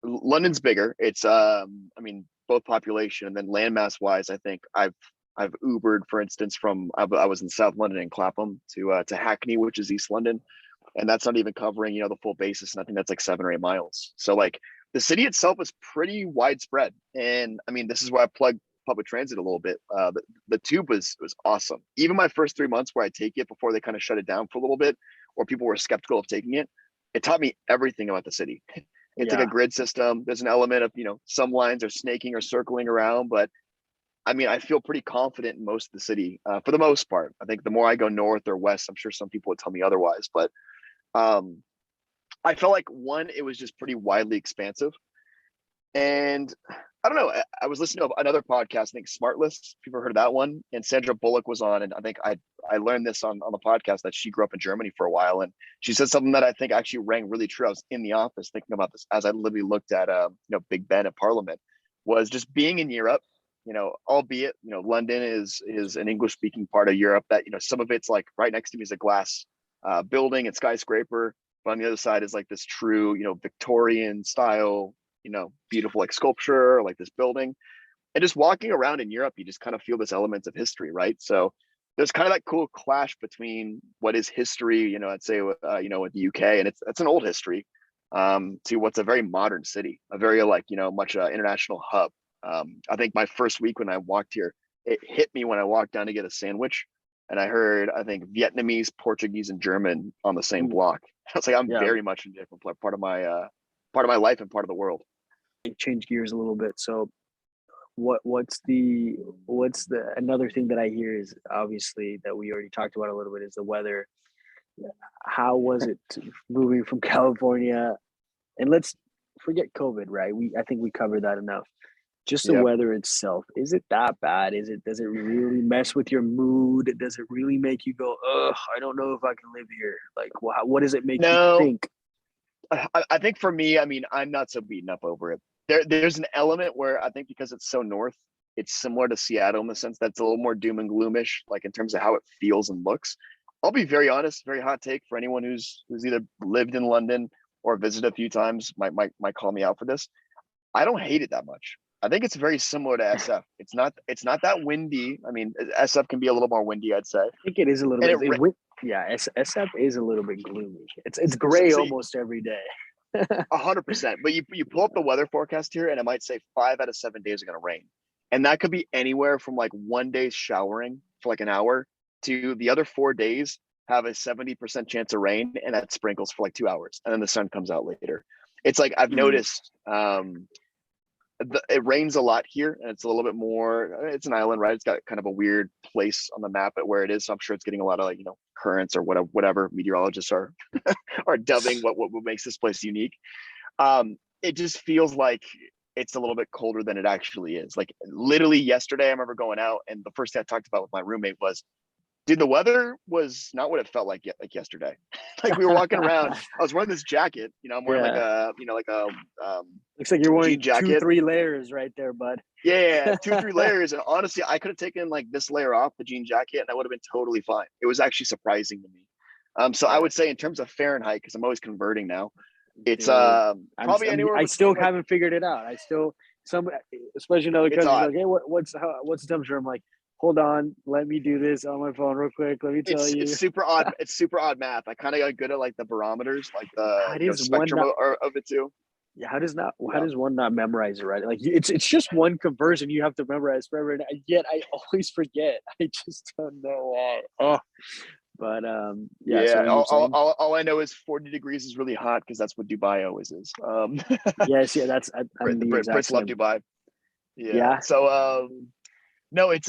[SPEAKER 2] London's bigger. It's, I mean, both population and then landmass wise, I think I've Ubered, for instance, from I was in South London and Clapham to Hackney, which is East London, and that's not even covering the full basis. And I think that's like 7 or 8 miles. So like the city itself is pretty widespread, and I mean, this is why I plug public transit a little bit. The tube was awesome. Even my first 3 months where I take it before they kind of shut it down for a little bit, or people were skeptical of taking it, it taught me everything about the city. It's like a
[SPEAKER 1] Yeah,
[SPEAKER 2] grid system. There's an element of some lines are snaking or circling around, but I mean, I feel pretty confident in most of the city for the most part. I think the more I go north or west, I'm sure some people would tell me otherwise, but um, I felt like one, it was just pretty widely expansive. And I don't know, I was listening to another podcast, I think Smartless, if you've ever heard of that one, and Sandra Bullock was on, and I think I learned this on the podcast that she grew up in Germany for a while, and she said something that I think actually rang really true. I was in the office thinking about this as I literally looked at Big Ben at Parliament, was just being in Europe. Albeit London is an English speaking part of Europe that some of it's like right next to me is a glass building and skyscraper, but on the other side is like this true Victorian style beautiful like sculpture, like this building. And just walking around in Europe, you just kind of feel this elements of history, right? So there's kind of that cool clash between what is history, I'd say, with the UK, and it's an old history, to what's a very modern city, a very like, much international hub. I think my first week when I walked here, it hit me when I walked down to get a sandwich, and I heard, I think, Vietnamese, Portuguese, and German on the same
[SPEAKER 1] mm,
[SPEAKER 2] block. I was like, I'm
[SPEAKER 1] yeah.
[SPEAKER 2] very much in a different part of my life and part of the world.
[SPEAKER 1] Change gears a little bit. So what's the another thing that I hear is obviously that we already talked about a little bit is the weather. How was it moving from California? And let's forget COVID, right? I think we covered that enough. Just the
[SPEAKER 2] Yeah.
[SPEAKER 1] weather itself. Is it that bad? Does it really mess with your mood? Does it really make you go, ugh, I don't know if I can live here? Like what does it make you
[SPEAKER 2] No,
[SPEAKER 1] think?
[SPEAKER 2] I think for me, I mean, I'm not so beaten up over it. There's an element where I think because it's so north, it's similar to Seattle in the sense that it's a little more doom and gloomish, like in terms of how it feels and looks. I'll be very honest, very hot take for anyone who's either lived in London or visited a few times might call me out for this. I don't hate it that much. I think it's very similar to SF. It's not that windy. I mean, SF can be a little more windy, I'd say.
[SPEAKER 1] I think it is a little
[SPEAKER 2] And
[SPEAKER 1] bit. Yeah, SF is a little bit gloomy. It's gray
[SPEAKER 2] so
[SPEAKER 1] almost every day.
[SPEAKER 2] 100%. But you pull up the weather forecast here, and it might say 5 out of 7 days are going to rain, and that could be anywhere from like one day showering for like an hour to the other 4 days have a 70% chance of rain, and that sprinkles for like 2 hours, and then the sun comes out later. It's like I've
[SPEAKER 1] Mm,
[SPEAKER 2] noticed it rains a lot here, and it's a little bit more. It's an island, right? It's got kind of a weird place on the map at where it is, so I'm sure it's getting a lot of like currents or whatever meteorologists are dubbing what makes this place unique. It just feels like it's a little bit colder than it actually is. Like literally yesterday, I remember going out, and the first thing I talked about with my roommate was, dude, the weather was not what it felt like yesterday. Like we were walking around, I was wearing this jacket. I'm wearing like
[SPEAKER 1] yeah,
[SPEAKER 2] a
[SPEAKER 1] looks like you're
[SPEAKER 2] jean
[SPEAKER 1] wearing two,
[SPEAKER 2] jacket.
[SPEAKER 1] 3 layers right there, bud.
[SPEAKER 2] Yeah, 2 3 layers. And honestly, I could have taken like this layer off the jean jacket, and I would have been totally fine. It was actually surprising to me. So I
[SPEAKER 1] Yeah,
[SPEAKER 2] would say in terms of Fahrenheit, because I'm always converting now, it's
[SPEAKER 1] dude.
[SPEAKER 2] probably anywhere
[SPEAKER 1] I still
[SPEAKER 2] between like
[SPEAKER 1] haven't figured it out. I still some, especially in other
[SPEAKER 2] it's
[SPEAKER 1] countries,
[SPEAKER 2] odd.
[SPEAKER 1] like, hey, what's the temperature? I'm like, hold on, let me do this on my phone real quick. Let me tell
[SPEAKER 2] It's
[SPEAKER 1] you.
[SPEAKER 2] super odd. It's super odd math. I kind of got good at like the barometers, like the
[SPEAKER 1] It is one.
[SPEAKER 2] spectrum of it too.
[SPEAKER 1] how
[SPEAKER 2] Yeah.
[SPEAKER 1] does one not memorize it, right? Like it's just one conversion you have to memorize forever, and yet I always forget. I just don't know why. Oh, but yeah. So
[SPEAKER 2] Yeah.
[SPEAKER 1] you were saying?
[SPEAKER 2] All I know is 40 degrees is really hot because that's what Dubai always is.
[SPEAKER 1] Yes, yeah. I'm
[SPEAKER 2] The
[SPEAKER 1] the exact
[SPEAKER 2] Brits love
[SPEAKER 1] same.
[SPEAKER 2] Dubai. Yeah.
[SPEAKER 1] Yeah.
[SPEAKER 2] So no, it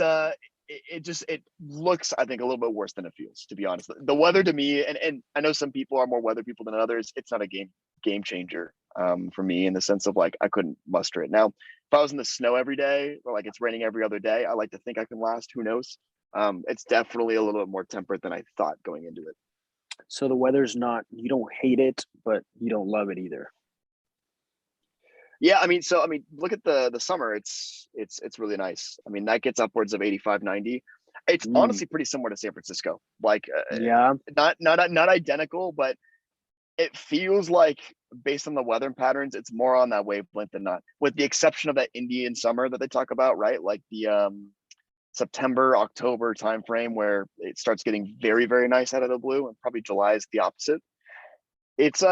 [SPEAKER 2] just it looks, I think, a little bit worse than it feels, to be honest. The weather to me, and I know some people are more weather people than others, it's not a game changer for me, in the sense of like I couldn't muster it. Now, if I was in the snow every day, or like it's raining every other day, I like to think I can last. Who knows? It's definitely a little bit more temperate than I thought going into it.
[SPEAKER 1] So the weather's not. You don't hate it, but you don't love it either.
[SPEAKER 2] Yeah, I mean, so I mean, look at the summer. It's really nice. I mean, that gets upwards of 85, 90. It's
[SPEAKER 1] Mm,
[SPEAKER 2] honestly pretty similar to San Francisco. Like
[SPEAKER 1] yeah.
[SPEAKER 2] not identical, but it feels like, based on the weather patterns, it's more on that wavelength than not. With the exception of that Indian summer that they talk about, right? Like the September, October timeframe where it starts getting very, very nice out of the blue, and probably July is the opposite. It's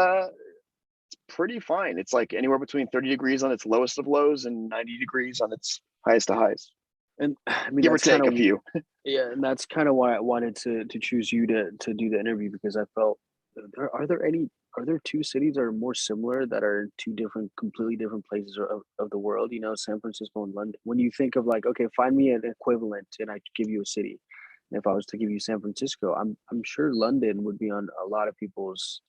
[SPEAKER 2] pretty fine. It's like anywhere between 30 degrees on its lowest of lows and 90 degrees on its highest of highs,
[SPEAKER 1] And I mean
[SPEAKER 2] give or
[SPEAKER 1] that's kind
[SPEAKER 2] take a
[SPEAKER 1] of
[SPEAKER 2] few.
[SPEAKER 1] yeah, and that's kind of why I wanted to choose you to do the interview because I felt are there two cities that are more similar that are two different completely different places of the world, San Francisco and London. When you think of like, okay, find me an equivalent and I give you a city. And if I was to give you San Francisco, I'm sure London would be on a lot of people's,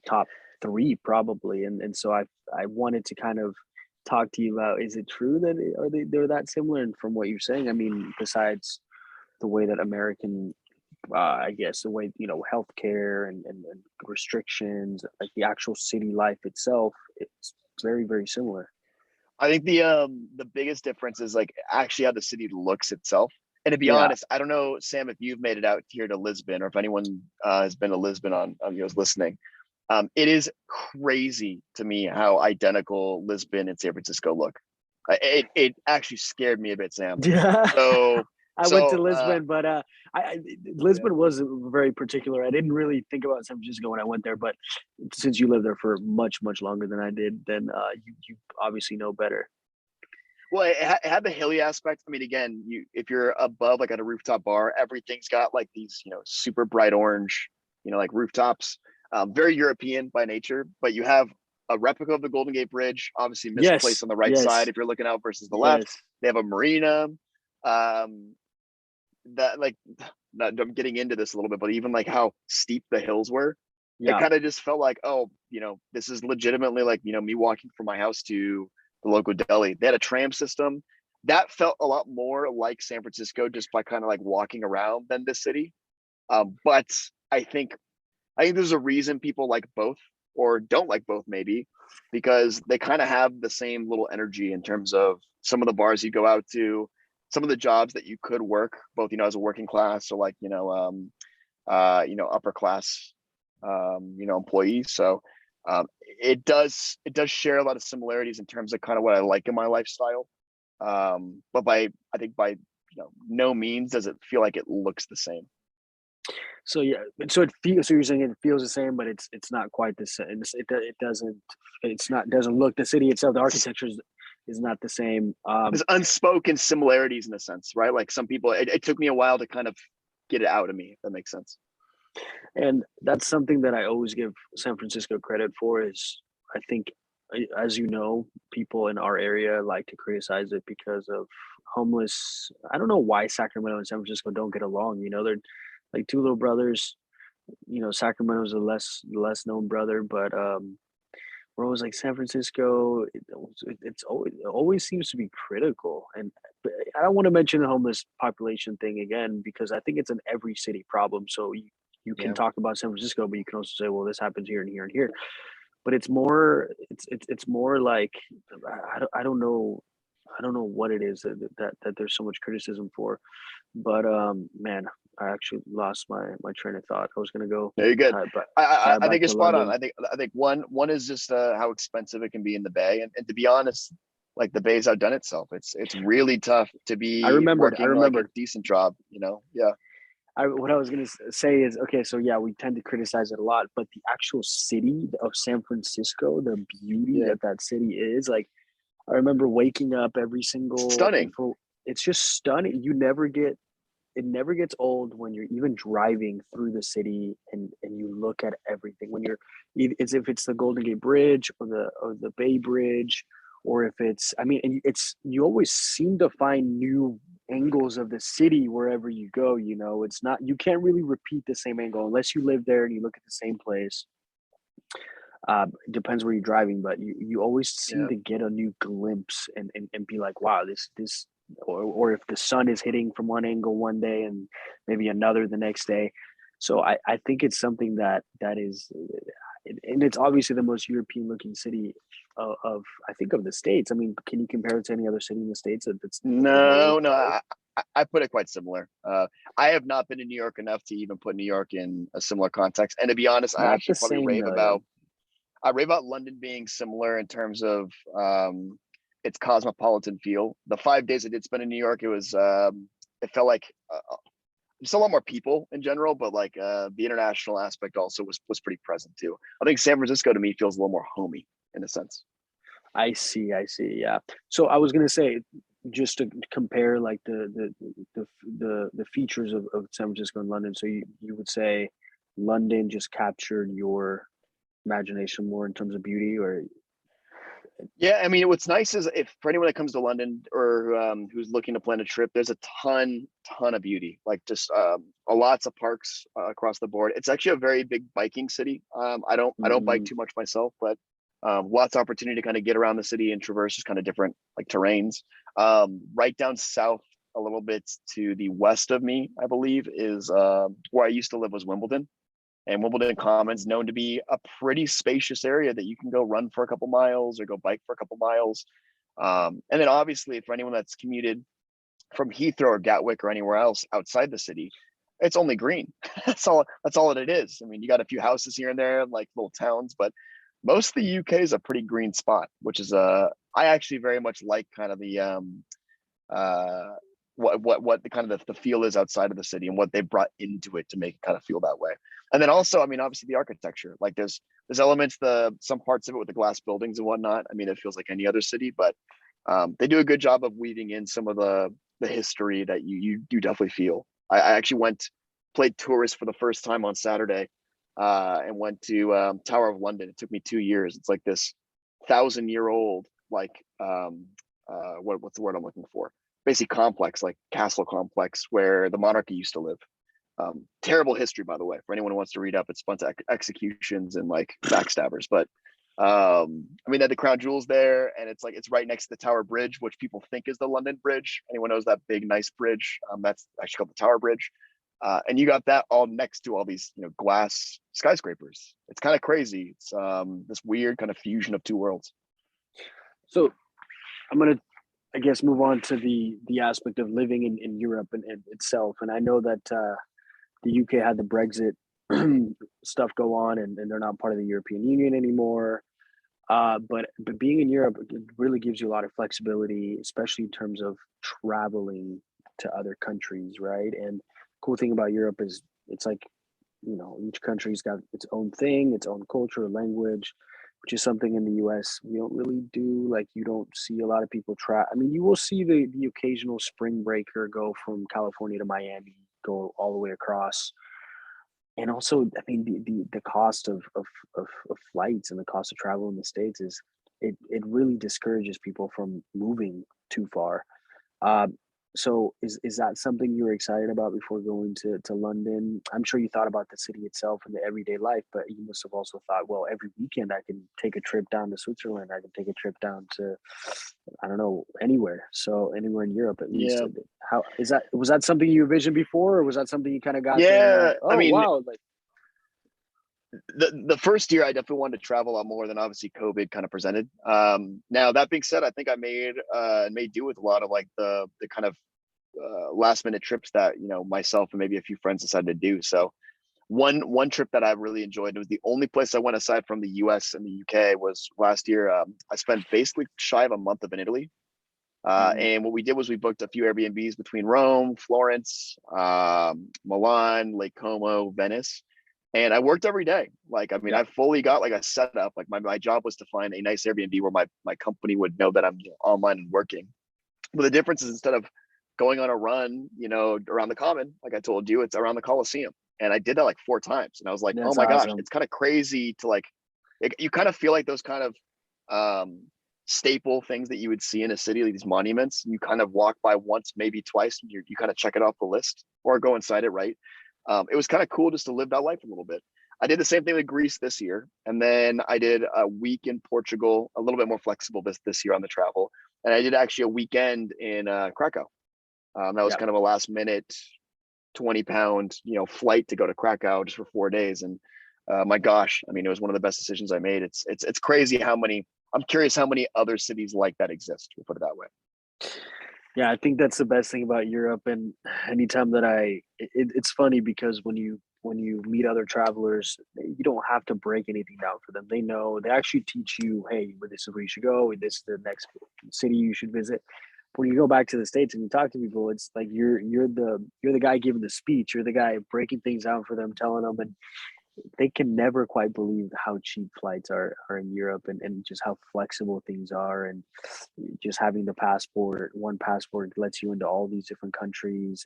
[SPEAKER 1] top three probably. And so I wanted to kind of talk to you about, is it true that they're that similar? And from what you're saying, I mean, besides the way that American, I guess the way healthcare and restrictions, like the actual city life itself, it's very very similar.
[SPEAKER 2] I think the biggest difference is like actually how the city looks itself. And to be
[SPEAKER 1] Yeah,
[SPEAKER 2] honest, I don't know, Sam, if you've made it out here to Lisbon, or if anyone has been to Lisbon is listening. It is crazy to me how identical Lisbon and San Francisco look. It actually scared me a bit, Sam.
[SPEAKER 1] yeah.
[SPEAKER 2] So
[SPEAKER 1] I went to
[SPEAKER 2] so
[SPEAKER 1] Lisbon, but I
[SPEAKER 2] yeah.
[SPEAKER 1] Lisbon was very particular. I didn't really think about San Francisco when I went there, but since you lived there for much much longer than I did, then you obviously know better.
[SPEAKER 2] Well, it had the hilly aspect. I mean, again, if you're above like at a rooftop bar, everything's got like these, super bright orange, like rooftops. Very European by nature, but you have a replica of the Golden Gate Bridge, obviously misplaced
[SPEAKER 1] Yes,
[SPEAKER 2] on the right side
[SPEAKER 1] yes,
[SPEAKER 2] if you're looking out versus the left.
[SPEAKER 1] yes.
[SPEAKER 2] They have a marina. Um, that like, not, I'm getting into this a little bit, but even like how steep the hills were, it
[SPEAKER 1] Yeah.
[SPEAKER 2] kind of just felt like, oh, this is legitimately like, me walking from my house to the local deli. They had a tram system that felt a lot more like San Francisco just by kind of like walking around than this city. But I think there's a reason people like both or don't like both, maybe because they kind of have the same little energy in terms of some of the bars you go out to, some of the jobs that you could work, both as a working class or like upper class employees. So it does share a lot of similarities in terms of kind of what I like in my lifestyle. But by no means does it feel like it looks the same.
[SPEAKER 1] So yeah, so it feels. So you're saying it feels the same, but it's not quite the same. It doesn't. It's not doesn't look. The city itself, the architecture is not the same.
[SPEAKER 2] There's unspoken similarities in a sense, right? Like some people, it took me a while to kind of get it out of me, if that makes sense.
[SPEAKER 1] And that's something that I always give San Francisco credit for. Is I think, as you know, people in our area like to criticize it because of homeless. I don't know why Sacramento and San Francisco don't get along. They're like two little brothers. Sacramento's a less known brother, but we're always like San Francisco. It always seems to be critical, and I don't want to mention the homeless population thing again because I think it's an every city problem. So you can
[SPEAKER 2] Yeah.
[SPEAKER 1] talk about San Francisco, but you can also say, well, this happens here and here and here. But it's more like I don't know. I don't know what it is that there's so much criticism for, but man, I actually lost my train of thought. I was gonna go
[SPEAKER 2] Very good.
[SPEAKER 1] tie back
[SPEAKER 2] I
[SPEAKER 1] back
[SPEAKER 2] think you're
[SPEAKER 1] to
[SPEAKER 2] spot on.
[SPEAKER 1] London.
[SPEAKER 2] I think one is just how expensive it can be in the Bay, and to be honest, like the Bay's outdone itself. It's really tough to
[SPEAKER 1] I
[SPEAKER 2] be
[SPEAKER 1] remembered. I
[SPEAKER 2] working like a
[SPEAKER 1] remembered.
[SPEAKER 2] decent job. Yeah.
[SPEAKER 1] what I was gonna say is, okay, so yeah, we tend to criticize it a lot, but the actual city of San Francisco, the beauty
[SPEAKER 2] Yeah,
[SPEAKER 1] that that city is, like, I remember waking up every single
[SPEAKER 2] stunning.
[SPEAKER 1] before. It's just stunning. You never get it never gets old when you're even driving through the city and you look at everything when you're as if it's the Golden Gate Bridge or the Bay Bridge, or if it's, I mean, and it's, you always seem to find new angles of the city wherever you go. It's not, you can't really repeat the same angle unless you live there and you look at the same place. It depends where you're driving, but you always seem
[SPEAKER 2] Yeah.
[SPEAKER 1] to get a new glimpse and be like, wow, this, or if the sun is hitting from one angle one day and maybe another the next day. So I think it's something that is, and it's obviously the most European looking city of I think of the States. I mean, can you compare it to any other city in the States that's more
[SPEAKER 2] No, no,
[SPEAKER 1] like?
[SPEAKER 2] I put it quite similar. I have not been to New York enough to even put New York in a similar context. And to be honest, I
[SPEAKER 1] Not the
[SPEAKER 2] actually probably
[SPEAKER 1] same though, yeah.
[SPEAKER 2] I rave about London being similar in terms of its cosmopolitan feel. The 5 days I did spend in New York, it felt like just a lot more people in general, but like the international aspect also was pretty present too. I think San Francisco to me feels a little more homey in a sense.
[SPEAKER 1] I see. Yeah. So I was gonna say, just to compare like the features of San Francisco and London. So you would say London just captured your imagination more in terms of beauty, or?
[SPEAKER 2] Yeah, I mean, what's nice is if for anyone that comes to London or who's looking to plan a trip, there's a ton of beauty, like just a lots of parks across the board. It's actually a very big biking city. I don't bike
[SPEAKER 1] Mm-hmm.
[SPEAKER 2] too much myself, but lots of opportunity to kind of get around the city and traverse just kind of different like terrains. Right down south, a little bit to the west of me, I believe, is where I used to live was Wimbledon. And Wimbledon Commons known to be a pretty spacious area that you can go run for a couple miles or go bike for a couple miles. And then obviously for anyone that's commuted from Heathrow or Gatwick or anywhere else outside the city, it's only green. That's all that it is. I mean, you got a few houses here and there, like little towns, but most of the UK is a pretty green spot, which is I actually very much like kind of the uh what the kind of the feel is outside of the city and what they brought into it to make it kind of feel that way. And then also, I mean, obviously the architecture, like there's elements, some parts of it with the glass buildings and whatnot. I mean, it feels like any other city, but they do a good job of weaving in some of the history that you definitely feel. I actually played tourist for the first time on Saturday, and went to Tower of London. It took me 2 years. It's like this 1,000-year-old like what's the word I'm looking for? Basically complex, like castle complex where the monarchy used to live. Terrible history, by the way, for anyone who wants to read up. It's a bunch of executions and like backstabbers. But I mean, they had the crown jewels there, and it's like it's right next to the Tower Bridge, which people think is the London Bridge. Anyone knows that big, nice bridge? That's actually called the Tower Bridge. And you got that all next to all these, glass skyscrapers. It's kind of crazy. It's this weird kind of fusion of two worlds.
[SPEAKER 1] So I'm gonna, I guess, move on to the aspect of living in Europe and itself. And I know that the UK had the Brexit stuff go on, and they're not part of the European Union anymore. But being in Europe, it really gives you a lot of flexibility, especially in terms of traveling to other countries, right? And cool thing about Europe is it's like, each country's got its own thing, its own culture, language, which is something in the US we don't really do. Like, you don't see a lot of people try. I mean, you will see the occasional spring breaker go from California to Miami, go all the way across. And also, I mean, the cost of flights and the cost of travel in the States it really discourages people from moving too far. Um, so is that something you were excited about before going to London? I'm sure you thought about the city itself and the everyday life, but you must have also thought, well, every weekend I can take a trip down to Switzerland. I can take a trip down to, I don't know, anywhere. So anywhere in Europe, at least.
[SPEAKER 2] Yeah.
[SPEAKER 1] How is that? Was that something you envisioned before, or was that something you kind of got there and like,
[SPEAKER 2] Yeah. I
[SPEAKER 1] oh
[SPEAKER 2] mean,
[SPEAKER 1] wow, like?
[SPEAKER 2] the first year I definitely wanted to travel a lot more than obviously COVID kind of presented. Now that being said, I think I made do with a lot of like the kind of last minute trips that myself and maybe a few friends decided to do. So one trip that I really enjoyed, it was the only place I went aside from the US and the UK, was last year. I spent basically shy of a month of in Italy. And what we did was we booked a few Airbnbs between Rome, Florence, Milan, Lake Como, Venice. And I worked every day. Like, I mean,
[SPEAKER 1] Yeah.
[SPEAKER 2] I fully got like a setup. Like my job was to find a nice Airbnb where my company would know that I'm online and working. But the difference is instead of going on a run, around the common, like I told you, it's around the Coliseum. And I did that like 4 times. And I was like, oh
[SPEAKER 1] That's
[SPEAKER 2] my gosh,
[SPEAKER 1] awesome.
[SPEAKER 2] it's kind of crazy to like, you kind of feel like those kind of staple things that you would see in a city, like these monuments. You kind of walk by once, maybe twice, and you kind of check it off the list or go inside it, right? It was kind of cool just to live that life a little bit. I did the same thing with Greece this year, and then I did a week in Portugal, a little bit more flexible this year on the travel, and I did actually a weekend in Krakow. That was
[SPEAKER 1] Yeah.
[SPEAKER 2] kind of a last minute 20-pound flight to go to Krakow just for 4 days, and my gosh, I mean, it was one of the best decisions I made. It's crazy how many. I'm curious how many other cities like that exist. We'll put it that way.
[SPEAKER 1] Yeah, I think that's the best thing about Europe. And anytime that it's funny because when you meet other travelers, you don't have to break anything down for them. They know, they actually teach you, hey, well, this is where you should go, and this is the next city you should visit. When you go back to the States and you talk to people, it's like you're the guy giving the speech. You're the guy breaking things down for them, telling them, and they can never quite believe how cheap flights are in Europe, and just how flexible things are, and just having the passport, one passport lets you into all these different countries.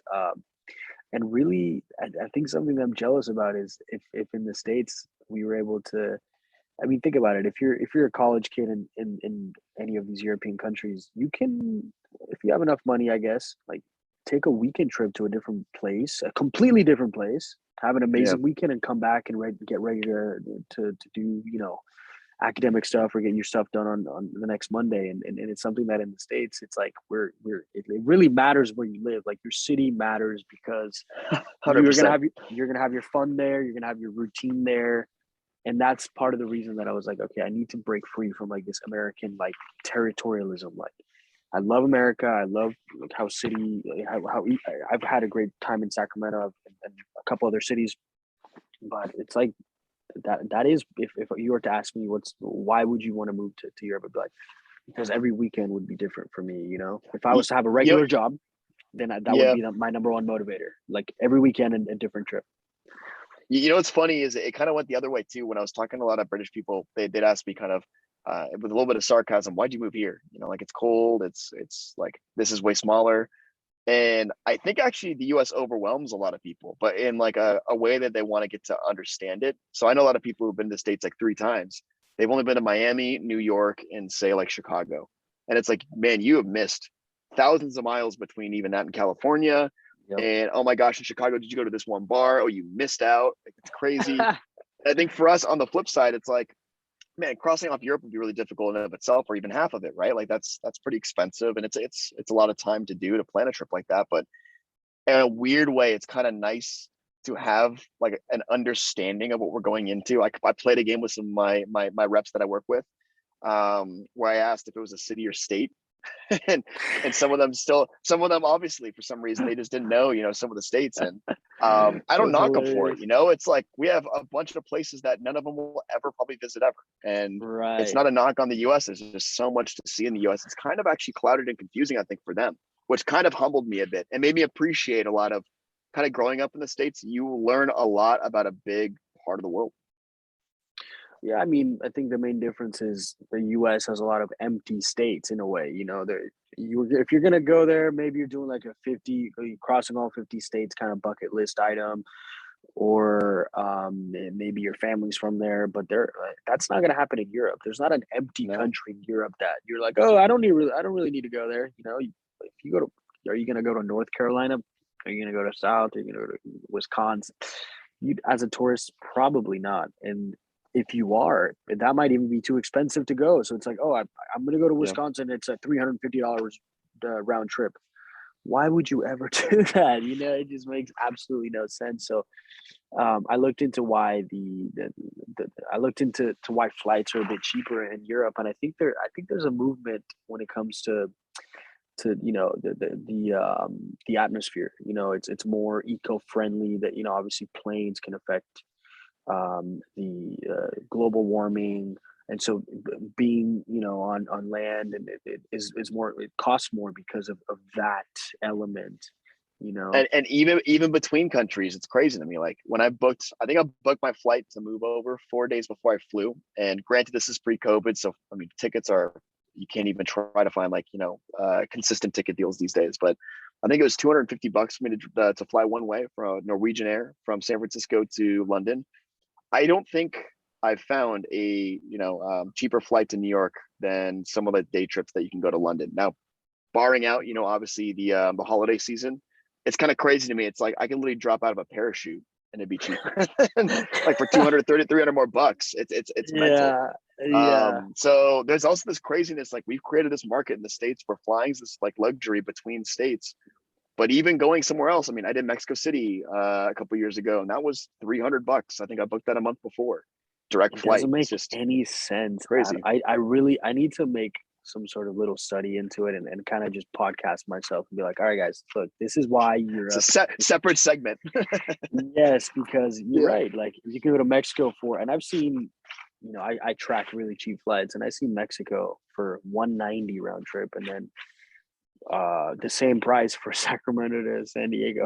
[SPEAKER 1] And really, I think something that I'm jealous about is if in the States we were able to, I mean, think about it. If you're a college kid in any of these European countries, you can, if you have enough money, I guess, like take a weekend trip to a different place, a completely different place, have an
[SPEAKER 2] Yeah,
[SPEAKER 1] amazing weekend, and come back and get ready to do academic stuff or get your stuff done on the next Monday. And it's something that in the States, it's like it really matters where you live. Like your city matters because
[SPEAKER 2] 100%.
[SPEAKER 1] you're gonna have your fun there, you're gonna have your routine there, and that's part of the reason that I was like, okay, I need to break free from like this American like territorialism. Like, I love America. I love like how city how I've had a great time in Sacramento and a couple other cities, but it's like that is if you were to ask me why would you want to move to Europe, I'd be like, because every weekend would be different for me. If I
[SPEAKER 2] Y-
[SPEAKER 1] was to have a
[SPEAKER 2] You know,
[SPEAKER 1] regular job, then that would
[SPEAKER 2] yeah.
[SPEAKER 1] be my number one motivator. Like every weekend a different trip.
[SPEAKER 2] What's funny is it kind of went the other way too. When I was talking to a lot of British people, they did ask me kind of with a little bit of sarcasm, why'd you move here? Like it's cold. It's like this is way smaller. And I think actually the US overwhelms a lot of people, but in like a way that they want to get to understand it. So I know a lot of people who've been to the States like 3 times. They've only been to Miami, New York, and say like Chicago. And it's like, man, you have missed thousands of miles between even that in California.
[SPEAKER 1] Yep.
[SPEAKER 2] And oh my gosh, in Chicago, did you go to this one bar? Oh, you missed out. Like, it's crazy. I think for us on the flip side, it's like, man, crossing off Europe would be really difficult in and of itself, or even half of it, right? Like that's pretty expensive, and it's a lot of time to do to plan a trip like that. But in a weird way, it's kind of nice to have like an understanding of what we're going into. I played a game with some of my reps that I work with, where I asked if it was a city or state, and some of them obviously for some reason they just didn't know some of the states, and I don't
[SPEAKER 1] That's
[SPEAKER 2] knock them for it.
[SPEAKER 1] hilarious.
[SPEAKER 2] It's like we have a bunch of places that none of them will ever probably visit ever, and it's
[SPEAKER 1] Right.
[SPEAKER 2] not a knock on the US. There's just so much to see in the US. It's kind of actually clouded and confusing, I think, for them, which kind of humbled me a bit and made me appreciate a lot of kind of growing up in the States. You learn a lot about a big part of the world.
[SPEAKER 1] Yeah, I mean, I think the main difference is the U.S. has a lot of empty states in a way. If you're gonna go there, maybe you're doing like a 50, crossing all 50 states kind of bucket list item, or maybe your family's from there. But that's not gonna happen in Europe. There's not an empty
[SPEAKER 2] No.
[SPEAKER 1] country in Europe that you're like, oh, I don't really need to go there. If you go to, are you gonna go to North Carolina? Are you gonna go to South? Are you gonna go to Wisconsin? You, as a tourist, probably not. And if you are, that might even be too expensive to go. So it's like, oh, I'm going to go to
[SPEAKER 2] Yeah.
[SPEAKER 1] Wisconsin. It's a $350 round trip. Why would you ever do that? It just makes absolutely no sense. So I looked into why I looked into why flights are a bit cheaper in Europe, and I think there's a movement when it comes to the atmosphere. It's more eco-friendly. That obviously planes can affect the global warming, And so being, on land, and it is more, it costs more because of that element, you know.
[SPEAKER 2] And even between countries, it's crazy to me. Like when I think I booked my flight to move over 4 days before I flew. And granted, this is pre-COVID, so I mean, tickets are, you can't even try to find like consistent ticket deals these days. But I think it was $250 for me to fly one way from Norwegian Air from San Francisco to London. I don't think I've found a cheaper flight to New York than some of the day trips that you can go to London. Now, barring out, obviously the holiday season, it's kind of crazy to me. It's like I can literally drop out of a parachute and it'd be cheaper, like for 230, 300 more bucks. It's mental.
[SPEAKER 1] Yeah, yeah.
[SPEAKER 2] So there's also this craziness. Like we've created this market in the States where flying's this like luxury between states. But even going somewhere else, I mean, I did Mexico City a couple years ago, and that was $300. I think I booked that a month before. Direct
[SPEAKER 1] It
[SPEAKER 2] flight.
[SPEAKER 1] doesn't
[SPEAKER 2] It's
[SPEAKER 1] make
[SPEAKER 2] just
[SPEAKER 1] any sense.
[SPEAKER 2] crazy.
[SPEAKER 1] I need to make some sort of little study into it, and kind of just podcast myself and be like, all right, guys, look, this is why
[SPEAKER 2] It's a
[SPEAKER 1] Europe.
[SPEAKER 2] separate segment.
[SPEAKER 1] Yes, because you're
[SPEAKER 2] Yeah.
[SPEAKER 1] right. Like you can go to Mexico and I've seen, I track really cheap flights, and I see Mexico for 190 round trip, and then the same price for Sacramento to San Diego.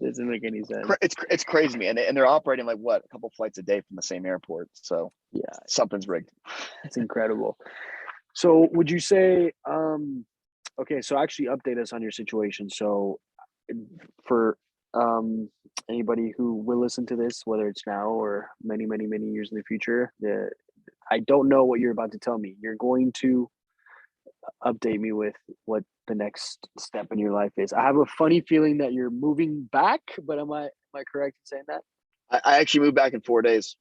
[SPEAKER 1] Doesn't make any sense.
[SPEAKER 2] It's crazy to me, and they're operating like what, a couple flights a day from the same airport. So
[SPEAKER 1] Yeah,
[SPEAKER 2] something's rigged.
[SPEAKER 1] it's incredible. So would you say, okay, so actually update us on your situation. So for anybody who will listen to this, whether it's now or many, many, many years in the future, I don't know what you're about to tell me. You're going to update me with what the next step in your life is. I have a funny feeling that you're moving back, but am I correct in saying that?
[SPEAKER 2] I actually moved back in 4 days.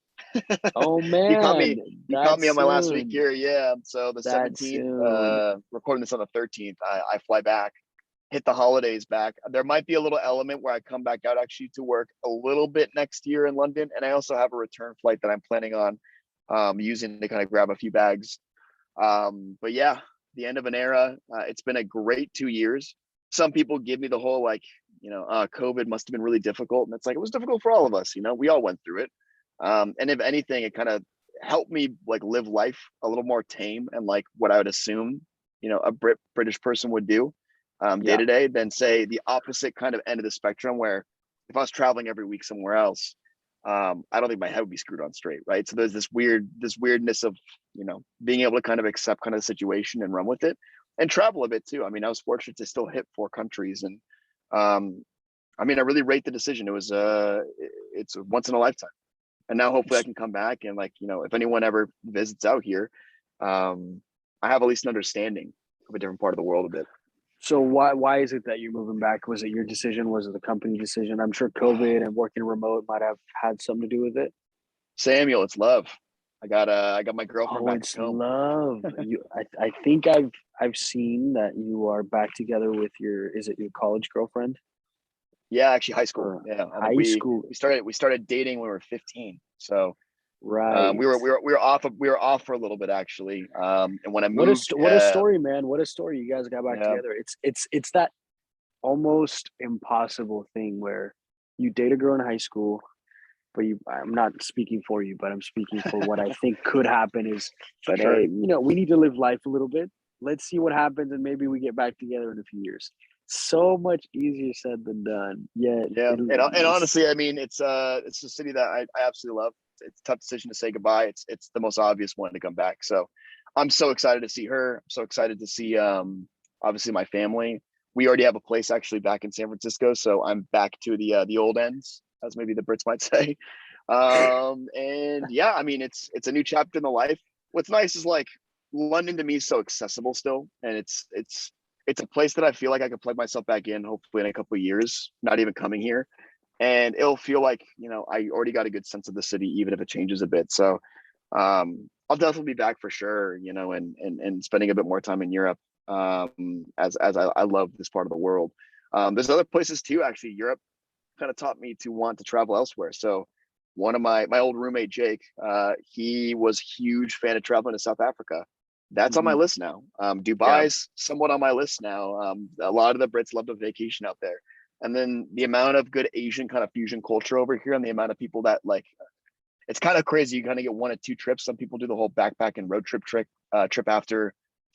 [SPEAKER 1] Oh
[SPEAKER 2] You caught
[SPEAKER 1] man,
[SPEAKER 2] me. You caught
[SPEAKER 1] that
[SPEAKER 2] me on my last week
[SPEAKER 1] soon.
[SPEAKER 2] here. Yeah. So the
[SPEAKER 1] That
[SPEAKER 2] 17th,
[SPEAKER 1] soon.
[SPEAKER 2] recording this on the 13th, I fly back, hit the holidays back. There might be a little element where I come back out actually to work a little bit next year in London. And I also have a return flight that I'm planning on using to kind of grab a few bags. But yeah, the end of an era. It's been a great 2 years. Some people give me the whole like, COVID must have been really difficult. And it's like, it was difficult for all of us. We all went through it. And if anything, it kind of helped me like live life a little more tame and like what I would assume, a British person would do day
[SPEAKER 1] Yeah.
[SPEAKER 2] to day, than say the opposite kind of end of the spectrum where if I was traveling every week somewhere else, I don't think my head would be screwed on straight, right? So there's this weirdness of, being able to kind of accept kind of the situation and run with it and travel a bit too. I mean, I was fortunate to still hit 4 countries, and I mean, I really rate the decision. It's a once in a lifetime. And now hopefully I can come back and like, if anyone ever visits out here, I have at least an understanding of a different part of the world a bit.
[SPEAKER 1] So why is it that you're moving back? Was it your decision? Was it the company decision? I'm sure COVID and working remote might have had something to do with it.
[SPEAKER 2] Samuel, it's love. I got my girlfriend
[SPEAKER 1] Oh,
[SPEAKER 2] back
[SPEAKER 1] it's
[SPEAKER 2] home.
[SPEAKER 1] love. I think I've seen that you are back together with is it your college girlfriend
[SPEAKER 2] Yeah, actually high school.
[SPEAKER 1] or
[SPEAKER 2] Yeah. I think
[SPEAKER 1] high
[SPEAKER 2] we
[SPEAKER 1] school?
[SPEAKER 2] we started we started dating when we were 15. So we
[SPEAKER 1] Right.
[SPEAKER 2] were off for a little bit actually. And when I moved,
[SPEAKER 1] What a story, man. What a story. You guys got back
[SPEAKER 2] yeah,
[SPEAKER 1] together. It's that almost impossible thing where you date a girl in high school, but I'm not speaking for you, but I'm speaking for what I think could happen is, but
[SPEAKER 2] sure.
[SPEAKER 1] hey, we need to live life a little bit. Let's see what happens, and maybe we get back together in a few years. So much easier said than done. Yet
[SPEAKER 2] Yeah, and honestly, I mean, it's a city that I absolutely love. It's a tough decision to say goodbye. It's the most obvious one to come back. So I'm so excited to see her. I'm so excited to see obviously my family. We already have a place actually back in San Francisco, so I'm back to the old ends, as maybe the Brits might say. And yeah, I mean, it's a new chapter in the life. What's nice is like London to me is so accessible still, and it's a place that I feel like I could plug myself back in, hopefully in a couple of years, not even coming here. And it'll feel like, I already got a good sense of the city, even if it changes a bit. So I'll definitely be back for sure, and spending a bit more time in Europe, as I love this part of the world. There's other places too, actually. Europe kind of taught me to want to travel elsewhere. So one of my old roommate, Jake, he was a huge fan of traveling to South Africa. That's on my
[SPEAKER 1] Mhm.
[SPEAKER 2] list now.
[SPEAKER 1] Yeah.
[SPEAKER 2] Dubai's somewhat on my list now. A lot of the Brits love to vacation out there. And then the amount of good Asian kind of fusion culture over here, and the amount of people that like it's kind of crazy. You kind of get 1 or 2 trips. Some people do the whole backpack and road trip after,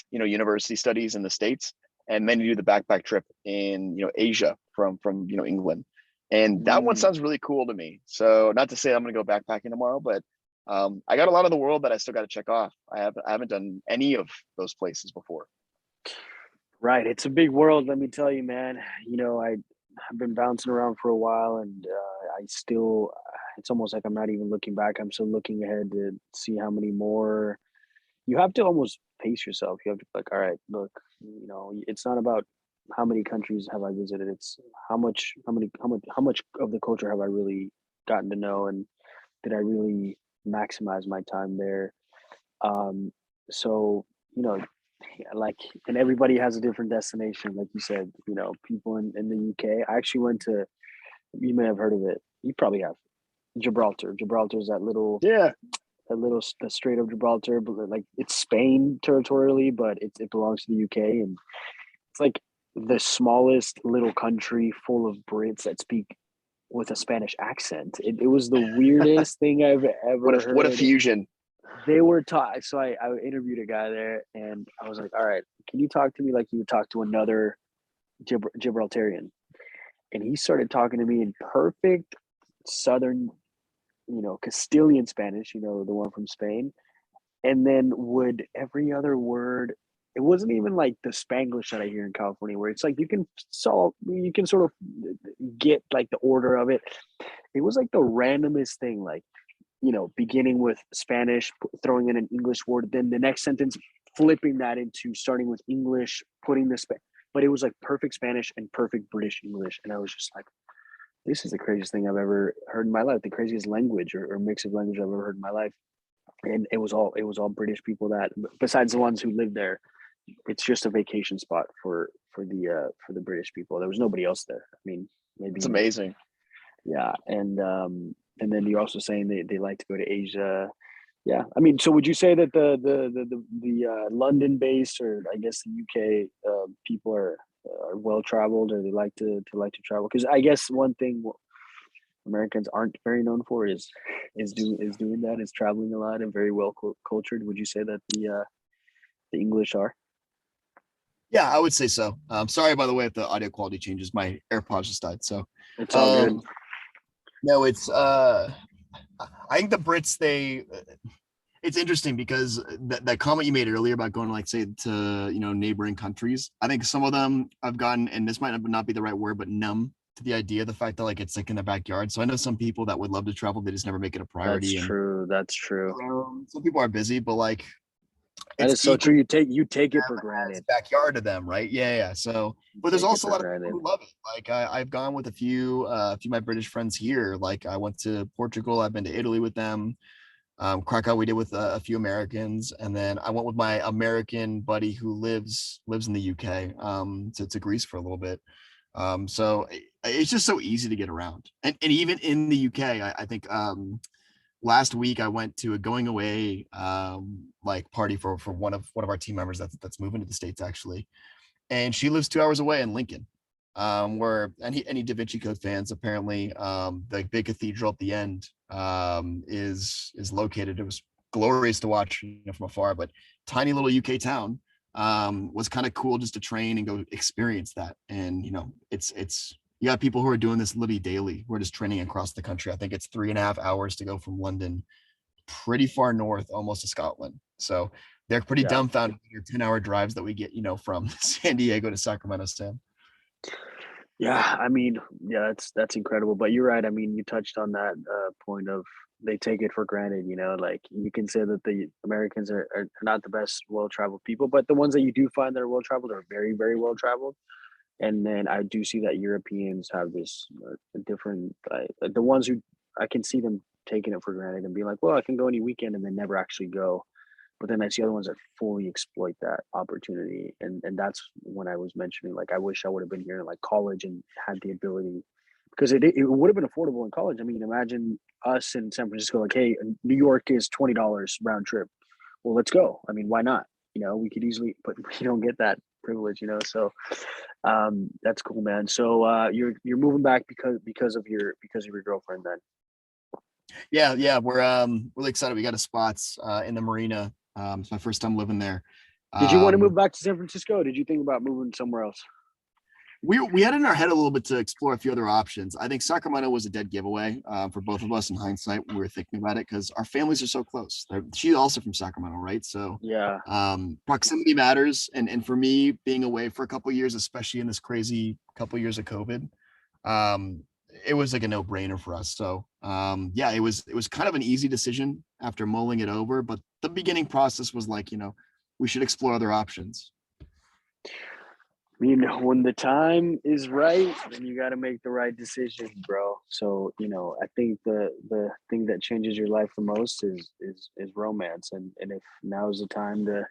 [SPEAKER 2] university studies in the States, and many do the backpack trip in, Asia from England. And that one
[SPEAKER 1] Mm.
[SPEAKER 2] sounds really cool to me. So not to say I'm going to go backpacking tomorrow, but I got a lot of the world that I still got to check off. I haven't done any of those places before.
[SPEAKER 1] Right. It's a big world, let me tell you, man. I've been bouncing around for a while, and I still, it's almost like I'm not even looking back. I'm still looking ahead to see how many more. You have to almost pace yourself. You have to be like, all right, look, it's not about how many countries have I visited. It's how much of the culture have I really gotten to know, and did I really maximize my time there? Um, so, you know, like, and everybody has a different destination, like you said. People in the UK. I actually went to. You may have heard of it. You probably have. Gibraltar. Gibraltar is
[SPEAKER 2] Yeah.
[SPEAKER 1] the Strait of Gibraltar, but like it's Spain territorially, but it belongs to the UK, and it's like the smallest little country full of Brits that speak with a Spanish accent. It was the weirdest thing I've
[SPEAKER 2] What
[SPEAKER 1] ever
[SPEAKER 2] a
[SPEAKER 1] heard.
[SPEAKER 2] fusion.
[SPEAKER 1] They were taught. So I interviewed a guy there, and I was like, all right, can you talk to me like you would talk to another Gibraltarian? And he started talking to me in perfect Southern, Castilian Spanish, the one from Spain. And then would every other word, it wasn't even like the Spanglish that I hear in California, where it's like you can sort of get like the order of it. It was like the randomest thing, like, beginning with Spanish, throwing in an English word, then the next sentence, flipping that into starting with English, putting the but it was like perfect Spanish and perfect British English. And I was just like, this is the craziest thing I've ever heard in my life, the craziest language or mix of language I've ever heard in my life. And it was all British people, that besides the ones who lived there, it's just a vacation spot for the British people. There was nobody else there. I mean,
[SPEAKER 2] It's
[SPEAKER 1] maybe,
[SPEAKER 2] amazing.
[SPEAKER 1] yeah. And then you're also saying they like to go to Asia. Yeah, I mean, so would you say that the London based, or I guess the UK people are well traveled, or they like to travel? Because I guess one thing Americans aren't very known for is doing that, is traveling a lot and very well cultured. Would you say that the English are?
[SPEAKER 2] Yeah, I would say so. Sorry, by the way, if the audio quality changes. My AirPods just died. So,
[SPEAKER 1] It's all good.
[SPEAKER 2] um, no, it's I think the Brits, it's interesting because that comment you made earlier about going, like, say, to neighboring countries. I think some of them I've gotten, and this might not be the right word, but numb to the idea, the fact that like it's like in the backyard. So I know some people that would love to travel, they just never make it a
[SPEAKER 1] That's
[SPEAKER 2] priority. And
[SPEAKER 1] true. That's true.
[SPEAKER 2] some people are busy, but like
[SPEAKER 1] That
[SPEAKER 2] it's
[SPEAKER 1] is so
[SPEAKER 2] equal
[SPEAKER 1] true. You take it for
[SPEAKER 2] as
[SPEAKER 1] granted.
[SPEAKER 2] backyard to them, right? Yeah, yeah. So,
[SPEAKER 1] You
[SPEAKER 2] but there's
[SPEAKER 1] take it
[SPEAKER 2] also a
[SPEAKER 1] for
[SPEAKER 2] lot of people
[SPEAKER 1] granted.
[SPEAKER 2] who love it. Like I've gone with a few of my British friends here. Like I went to Portugal. I've been to Italy with them. Krakow we did with a few Americans, and then I went with my American buddy who lives in the UK, to Greece for a little bit. So it's just so easy to get around, and even in the UK, I think last week I went to a going away like party for one of our team members that's moving to the States actually, and she lives 2 hours away in Lincoln. Where any Da Vinci Code fans, apparently, the big cathedral at the end is located. It was glorious to watch, from afar, but tiny little UK town, was kind of cool just to train and go experience that. And it's you got people who are doing this literally daily. We're just training across the country. I think it's 3.5 hours to go from London pretty far north, almost to Scotland. So they're pretty
[SPEAKER 1] Yeah.
[SPEAKER 2] dumbfounded with your 10-hour drives that we get, from San Diego to Sacramento, Sam.
[SPEAKER 1] Yeah, I mean, yeah, that's incredible. But you're right. I mean, you touched on that point of they take it for granted. Like you can say that the Americans are not the best well traveled people, but the ones that you do find that are well traveled are very very well traveled. And then I do see that Europeans have this different. The ones who I can see them taking it for granted and being like, well, I can go any weekend, and then never actually go. But then I see other ones that fully exploit that opportunity, and that's when I was mentioning, like, I wish I would have been here in like college and had the ability, because it would have been affordable in college. I mean, imagine us in San Francisco, like, hey, New York is $20 round trip. Well, let's go. I mean, why not? We could easily, but we don't get that privilege. So that's cool, man. So you're moving back because of your girlfriend then.
[SPEAKER 3] Yeah, we're really excited. We got a spots in the marina. It's my first time living there.
[SPEAKER 1] Did you want to
[SPEAKER 3] Um,
[SPEAKER 1] move back to San Francisco? Or did you think about moving somewhere else?
[SPEAKER 3] we had in our head a little bit to explore a few other options. I think Sacramento was a dead giveaway for both of us in hindsight when we were thinking about it because our families are so close. She's also from Sacramento, right? So
[SPEAKER 1] Yeah.
[SPEAKER 3] proximity matters, and for me, being away for a couple of years, especially in this crazy couple of years of COVID, um, it was like a no-brainer for us. So yeah, it was kind of an easy decision after mulling it over, but the beginning process was like, we should explore other options.
[SPEAKER 1] When the time is right, then you got to make the right decision, bro. So, I think the thing that changes your life the most is romance, and if now is the time to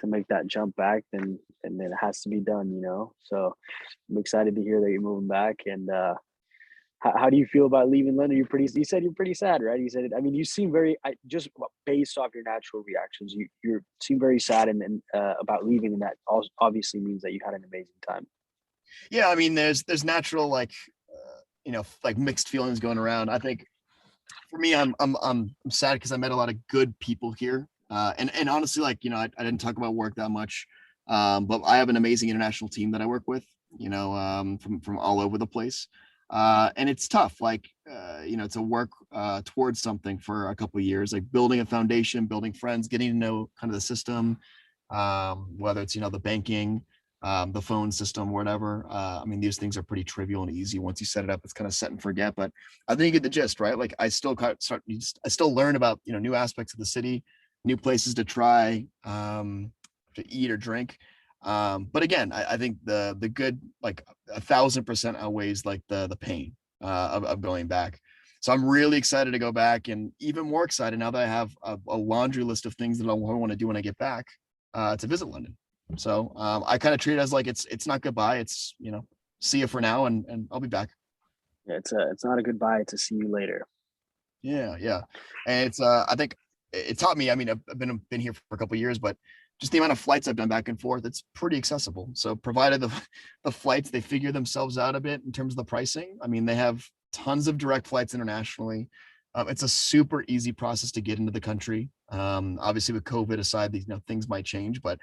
[SPEAKER 1] make that jump back, then it has to be done. So, I'm excited to hear that you're moving back, and how do you feel about leaving London? You said you're pretty sad, right? You said it. I mean, you seem just based off your natural reactions, you seem very sad and about leaving, and that obviously means that you had an amazing time.
[SPEAKER 3] Yeah, I mean, there's natural like like mixed feelings going around. I think for me, I'm sad because I met a lot of good people here, and honestly, like I didn't talk about work that much, but I have an amazing international team that I work with, from all over the place, and it's tough, like to work towards something for a couple of years, like building a foundation, building friends, getting to know kind of the system, whether it's the banking, the phone system, whatever. I mean, these things are pretty trivial and easy. Once you set it up, it's kind of set and forget. But I think you get the gist, right? Like I still learn about new aspects of the city, new places to try, to eat or drink. But again, I think the good like 1,000% outweighs like the pain of going back. So I'm really excited to go back, and even more excited now that I have a laundry list of things that I want to do when I get back to visit London. So I kind of treat it as like it's not goodbye. It's see you for now, and I'll be back.
[SPEAKER 1] Yeah, it's not a goodbye. It's a see you later.
[SPEAKER 3] Yeah, and it's I think it taught me. I mean, I've been here for a couple of years, but just the amount of flights I've done back and forth, it's pretty accessible. So provided the flights they figure themselves out a bit in terms of the pricing. I mean, they have tons of direct flights internationally. It's a super easy process to get into the country. Obviously, with COVID aside, these things might change, but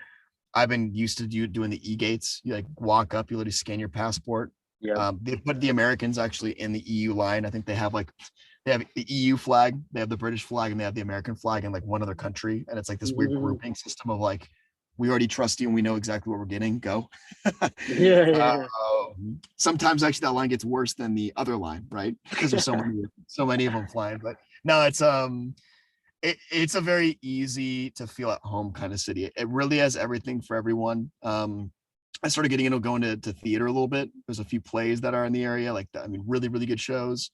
[SPEAKER 3] I've been used to doing the e-gates. You like walk up, you literally scan your passport.
[SPEAKER 1] Yep.
[SPEAKER 3] They put the Americans actually in the EU line. I think they have the EU flag, they have the British flag, and they have the American flag in like one other country. And it's like this weird grouping system of like, we already trust you and we know exactly what we're getting. Go.
[SPEAKER 1] Yeah.
[SPEAKER 3] Sometimes actually that line gets worse than the other line, right? Because there's so many of them flying. But no, it's a very easy to feel at home kind of city. It really has everything for everyone. I started getting into going to theater a little bit. There's a few plays that are in the area, like that. I mean, really, really good shows.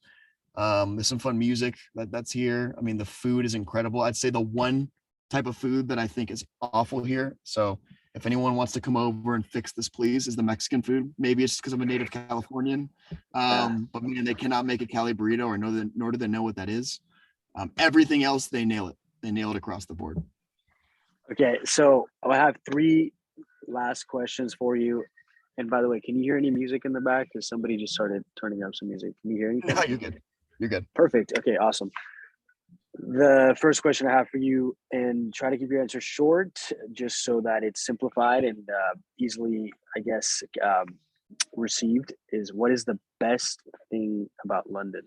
[SPEAKER 3] There's some fun music that's here. I mean, the food is incredible. I'd say the one type of food that I think is awful here. So if anyone wants to come over and fix this, please, is the Mexican food. Maybe it's because I'm a native Californian. But man, they cannot make a Cali burrito, or nor do they know what that is. Everything else, they nail it. They nail it across the board.
[SPEAKER 1] Okay, so I have three last questions for you. And by the way, can you hear any music in the back? Because somebody just started turning up some music. Can you hear anything?
[SPEAKER 3] No, you're good. You're good.
[SPEAKER 1] Perfect. Okay, awesome. The first question I have for you, and try to keep your answer short, just so that it's simplified and easily, I guess, received, is what is the best thing about London?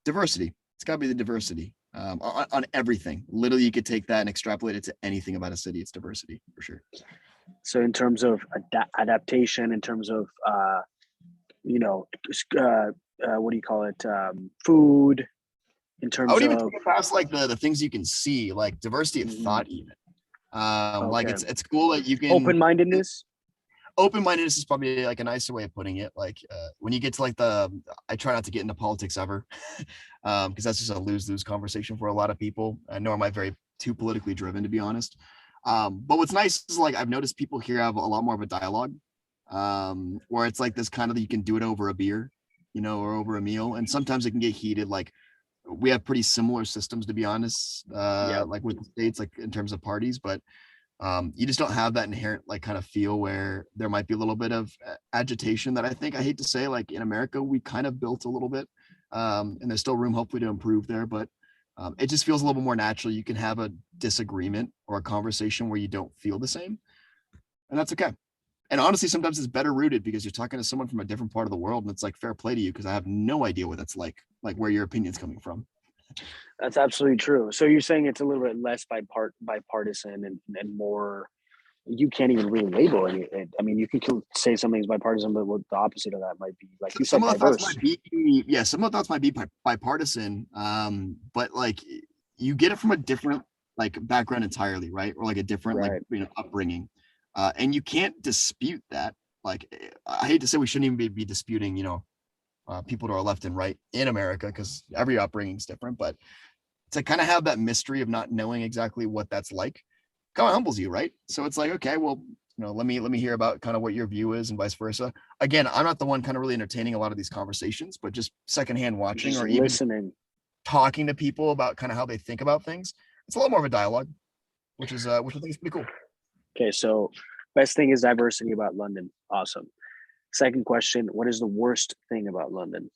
[SPEAKER 3] Diversity. It's got to be the diversity on everything. Literally, you could take that and extrapolate it to anything about a city. It's diversity for sure.
[SPEAKER 1] So in terms of adaptation, in terms of what do you call it? Food. In terms
[SPEAKER 3] I would even
[SPEAKER 1] of
[SPEAKER 3] take it past like the things you can see, like diversity of thought, even. Like
[SPEAKER 1] okay.
[SPEAKER 3] it's cool that you can
[SPEAKER 1] open-mindedness.
[SPEAKER 3] Open-mindedness is probably like a nicer way of putting it. Like when you get to like I try not to get into politics ever, because that's just a lose-lose conversation for a lot of people. Nor am I very too politically driven, to be honest. But what's nice is like I've noticed people here have a lot more of a dialogue, where it's like this kind of, you can do it over a beer, or over a meal, and sometimes it can get heated. Like we have pretty similar systems, to be honest, like with the States, like in terms of parties, but You just don't have that inherent like kind of feel where there might be a little bit of agitation that I hate to say, like in America, we kind of built a little bit. And there's still room hopefully to improve there, but it just feels a little more natural. You can have a disagreement or a conversation where you don't feel the same, and that's okay. And honestly, sometimes it's better rooted because you're talking to someone from a different part of the world, and it's like fair play to you because I have no idea what that's like where your opinion's coming from.
[SPEAKER 1] That's absolutely true. So you're saying it's a little bit less bipartisan and more. You can't even really label it. I mean, you can say something's bipartisan, but what the opposite of that might be, like you said,
[SPEAKER 3] Some of the thoughts
[SPEAKER 1] diverse.
[SPEAKER 3] might be, yeah, some of the thoughts might be bipartisan, but like you get it from a different like background entirely, right? Or like a different like
[SPEAKER 1] Right.
[SPEAKER 3] upbringing, and you can't dispute that. Like I hate to say we shouldn't even be disputing, people to our left and right in America because every upbringing is different, but to kind of have that mystery of not knowing exactly what that's like kind of humbles you, right? So it's like, okay, well, let me hear about kind of what your view is and vice versa. Again, I'm not the one kind of really entertaining a lot of these conversations, but just secondhand watching
[SPEAKER 1] Just
[SPEAKER 3] or even
[SPEAKER 1] listening.
[SPEAKER 3] talking to people about kind of how they think about things. It's a lot more of a dialogue, which I think is pretty cool.
[SPEAKER 1] Okay, so best thing is diversity about London. Awesome. Second question: what is the worst thing about London?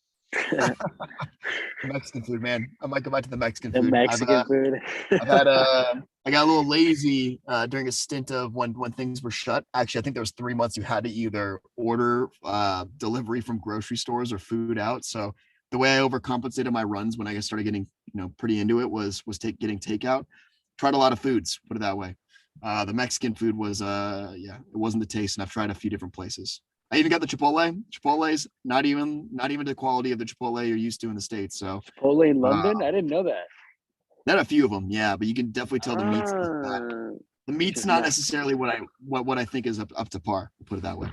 [SPEAKER 3] Mexican food, man. I might go back to the Mexican
[SPEAKER 1] The
[SPEAKER 3] food.
[SPEAKER 1] Mexican food.
[SPEAKER 3] I've had I got a little lazy during a stint of when things were shut. Actually, I think there was 3 months you had to either order delivery from grocery stores or food out. So the way I overcompensated my runs when I started getting pretty into it was getting takeout. Tried a lot of foods, put it that way. The Mexican food was it wasn't the taste, and I've tried a few different places. I even got the Chipotle. Chipotle's not even the quality of the Chipotle you're used to in the States. So
[SPEAKER 1] Chipotle in London? I didn't know that.
[SPEAKER 3] not a few of them, yeah, but you can definitely tell the meat's not,
[SPEAKER 1] Ah,
[SPEAKER 3] the meat's
[SPEAKER 1] just
[SPEAKER 3] not
[SPEAKER 1] not.
[SPEAKER 3] necessarily what I think is up to par. Put it that way.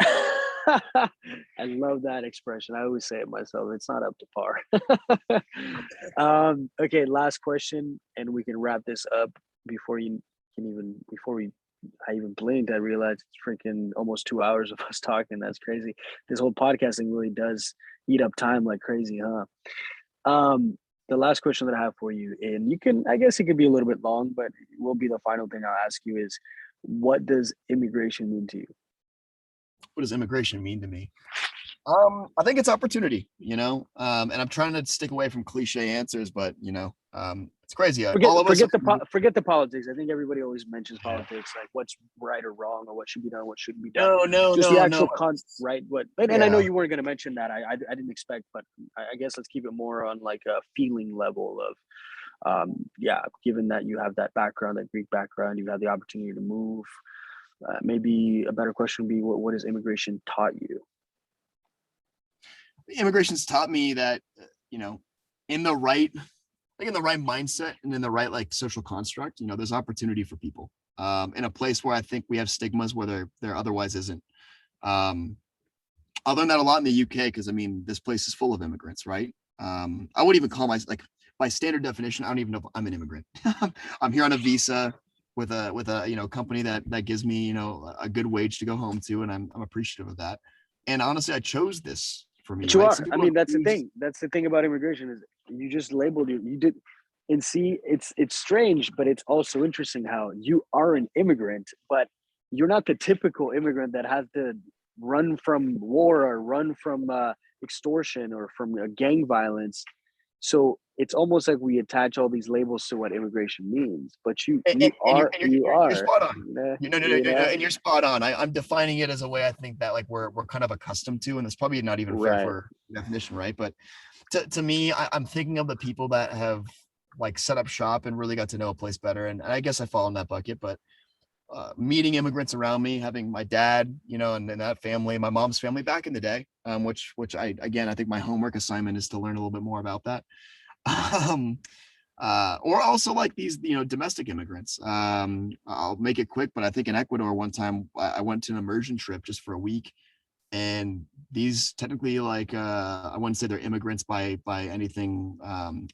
[SPEAKER 1] I love that expression. I always say it myself. It's not up to par. Okay, last question, and we can wrap this up before I even blinked. I realized it's freaking almost 2 hours of us talking. That's crazy. This whole podcasting really does eat up time like crazy, huh? The last question that I have for you, and I guess it could be a little bit long, but it will be the final thing I'll ask you is, what does immigration mean to you?
[SPEAKER 3] What does immigration mean to me? I think it's opportunity, and I'm trying to stick away from cliche answers, but it's crazy.
[SPEAKER 1] Forget
[SPEAKER 3] All of us,
[SPEAKER 1] forget forget the politics. I think everybody always mentions politics, like what's right or wrong, or what should be done, what shouldn't be done. Just the actual right. And I know you weren't going to mention that. I didn't expect, but I guess let's keep it more on like a feeling level of, given that you have that background, that Greek background, you've had the opportunity to move. Maybe a better question would be, what has immigration taught you?
[SPEAKER 3] Immigration's taught me that in the right mindset and in the right like social construct, there's opportunity for people in a place where I think we have stigmas where there otherwise isn't. I learned that a lot in the UK because I mean this place is full of immigrants, right? I wouldn't even call myself, like, by standard definition, I don't even know if I'm an immigrant. I'm here on a visa with a company that gives me a good wage to go home to, and I'm appreciative of that. And honestly, I chose this for me,
[SPEAKER 1] But you
[SPEAKER 3] right?
[SPEAKER 1] are. I mean, that's the thing. That's the thing about immigration is you just labeled you. You did, and see, it's strange, but it's also interesting how you are an immigrant, but you're not the typical immigrant that has to run from war or run from extortion or from gang violence. So it's almost like we attach all these labels to what immigration means, but you
[SPEAKER 3] and,
[SPEAKER 1] you
[SPEAKER 3] and
[SPEAKER 1] are
[SPEAKER 3] you're,
[SPEAKER 1] you
[SPEAKER 3] you're, you're
[SPEAKER 1] are.
[SPEAKER 3] spot on.
[SPEAKER 1] No,
[SPEAKER 3] No, and you're spot on. I'm defining it as a way I think that like we're kind of accustomed to, and it's probably not even fair
[SPEAKER 1] right.
[SPEAKER 3] for definition, right? But to me, I'm thinking of the people that have like set up shop and really got to know a place better, and I guess I fall in that bucket. But meeting immigrants around me, having my dad, and that family, my mom's family back in the day, which I think my homework assignment is to learn a little bit more about that. Or also like these, domestic immigrants. I'll make it quick, but I think in Ecuador one time I went to an immersion trip just for a week, and these technically like I wouldn't say they're immigrants by anything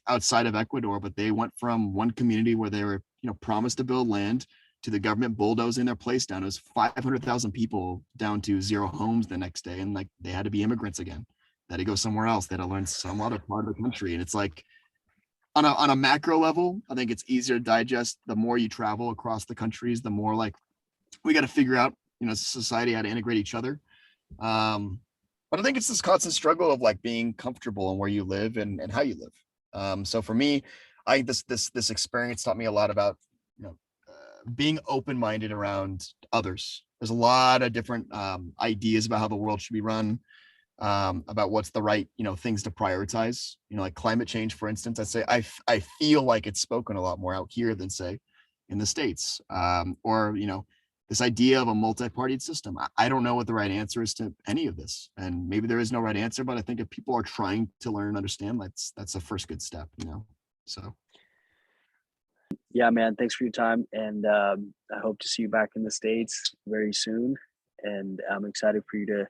[SPEAKER 3] outside of Ecuador, but they went from one community where they were promised to build land to the government bulldozing their place down. It was 500,000 people down to 0 homes the next day, and like they had to be immigrants again. They had to go somewhere else. They had to learn some other part of the country, and it's like on a macro level, I think it's easier to digest the more you travel across the countries, the more like we got to figure out, as a society, how to integrate each other. But I think it's this constant struggle of like being comfortable in where you live and how you live. So for me, I think this experience taught me a lot about, being open-minded around others. There's a lot of different ideas about how the world should be run, about what's the right, things to prioritize. Like climate change, for instance. I'd say I feel like it's spoken a lot more out here than say in the States, or this idea of a multi-partied system. I don't know what the right answer is to any of this, and maybe there is no right answer. But I think if people are trying to learn and understand, that's the first good step. So.
[SPEAKER 1] Yeah, man. Thanks for your time, and I hope to see you back in the States very soon. And I'm excited for you to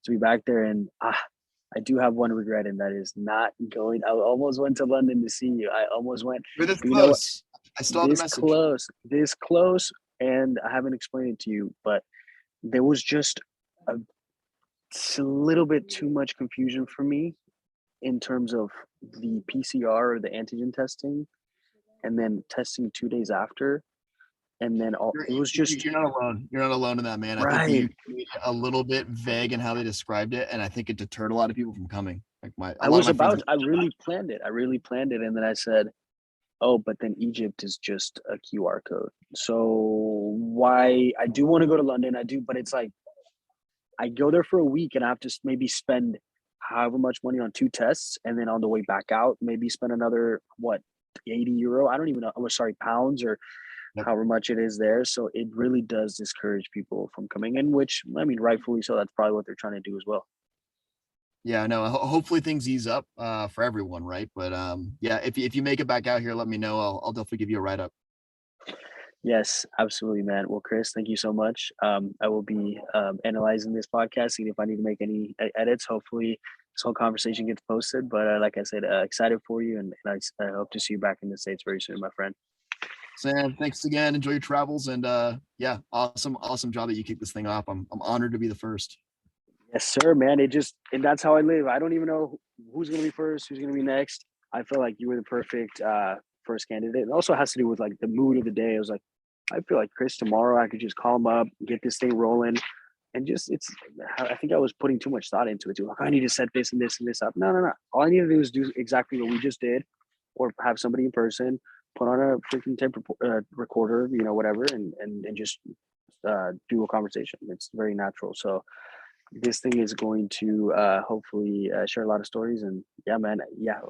[SPEAKER 1] be back there. And I do have one regret, and that is not going. I almost went to London to see you. I almost went.
[SPEAKER 3] You're this
[SPEAKER 1] You know what?
[SPEAKER 3] close. I still have the message.
[SPEAKER 1] This close, and I haven't explained it to you, but there was just a little bit too much confusion for me in terms of the PCR or the antigen testing, and then testing 2 days after, and then it was just
[SPEAKER 3] You're not alone. You're not alone in that, man. I think
[SPEAKER 1] right.
[SPEAKER 3] you a little bit vague in how they described it, and I think it deterred a lot of people from coming. Like
[SPEAKER 1] I really planned it. And then I said, oh, but then Egypt is just a QR code. So why I do want to go to London, but it's like I go there for a week and I have to maybe spend however much money on 2 tests, and then on the way back out, maybe spend another €80. I don't even know. Oh, sorry, pounds or however much it is there. So it really does discourage people from coming in, which I mean, rightfully so. That's probably what they're trying to do as well.
[SPEAKER 3] Yeah, no. Hopefully things ease up for everyone, right? But yeah, if you make it back out here, let me know. I'll definitely give you a write up.
[SPEAKER 1] Yes, absolutely, man. Well, Chris, thank you so much. I will be analyzing this podcast, seeing if I need to make any edits. Hopefully, this whole conversation gets posted. But like I said, excited for you, and I hope to see you back in the States very soon, my friend.
[SPEAKER 3] Sam, thanks again. Enjoy your travels, and yeah, awesome job that you kicked this thing off. I'm honored to be the first.
[SPEAKER 1] Yes, sir, man. And that's how I live. I don't even know who's gonna be first, who's gonna be next. I feel like you were the perfect first candidate. It also has to do with like the mood of the day. I was like, I feel like Chris tomorrow. I could just call him up, get this thing rolling, and I think I was putting too much thought into it too. Like I need to set this and this and this up. No. All I need to do is do exactly what we just did, or have somebody in person, put on a freaking tape recorder, whatever, and just do a conversation. It's very natural. So this thing is going to hopefully share a lot of stories. And yeah, man,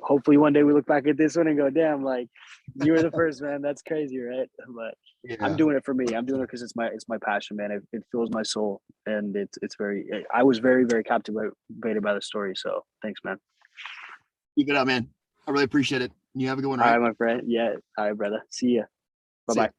[SPEAKER 1] hopefully one day we look back at this one and go, damn, like you were the first, man. That's crazy, right? But yeah. I'm doing it for me. I'm doing it because it's my passion, man. It fills my soul, and I was very, very captivated by the story. So thanks, man.
[SPEAKER 3] Keep it up, man. I really appreciate it. You have a good one,
[SPEAKER 1] right?
[SPEAKER 3] All
[SPEAKER 1] right, my friend. Yeah. All right, brother. See ya. Bye-bye.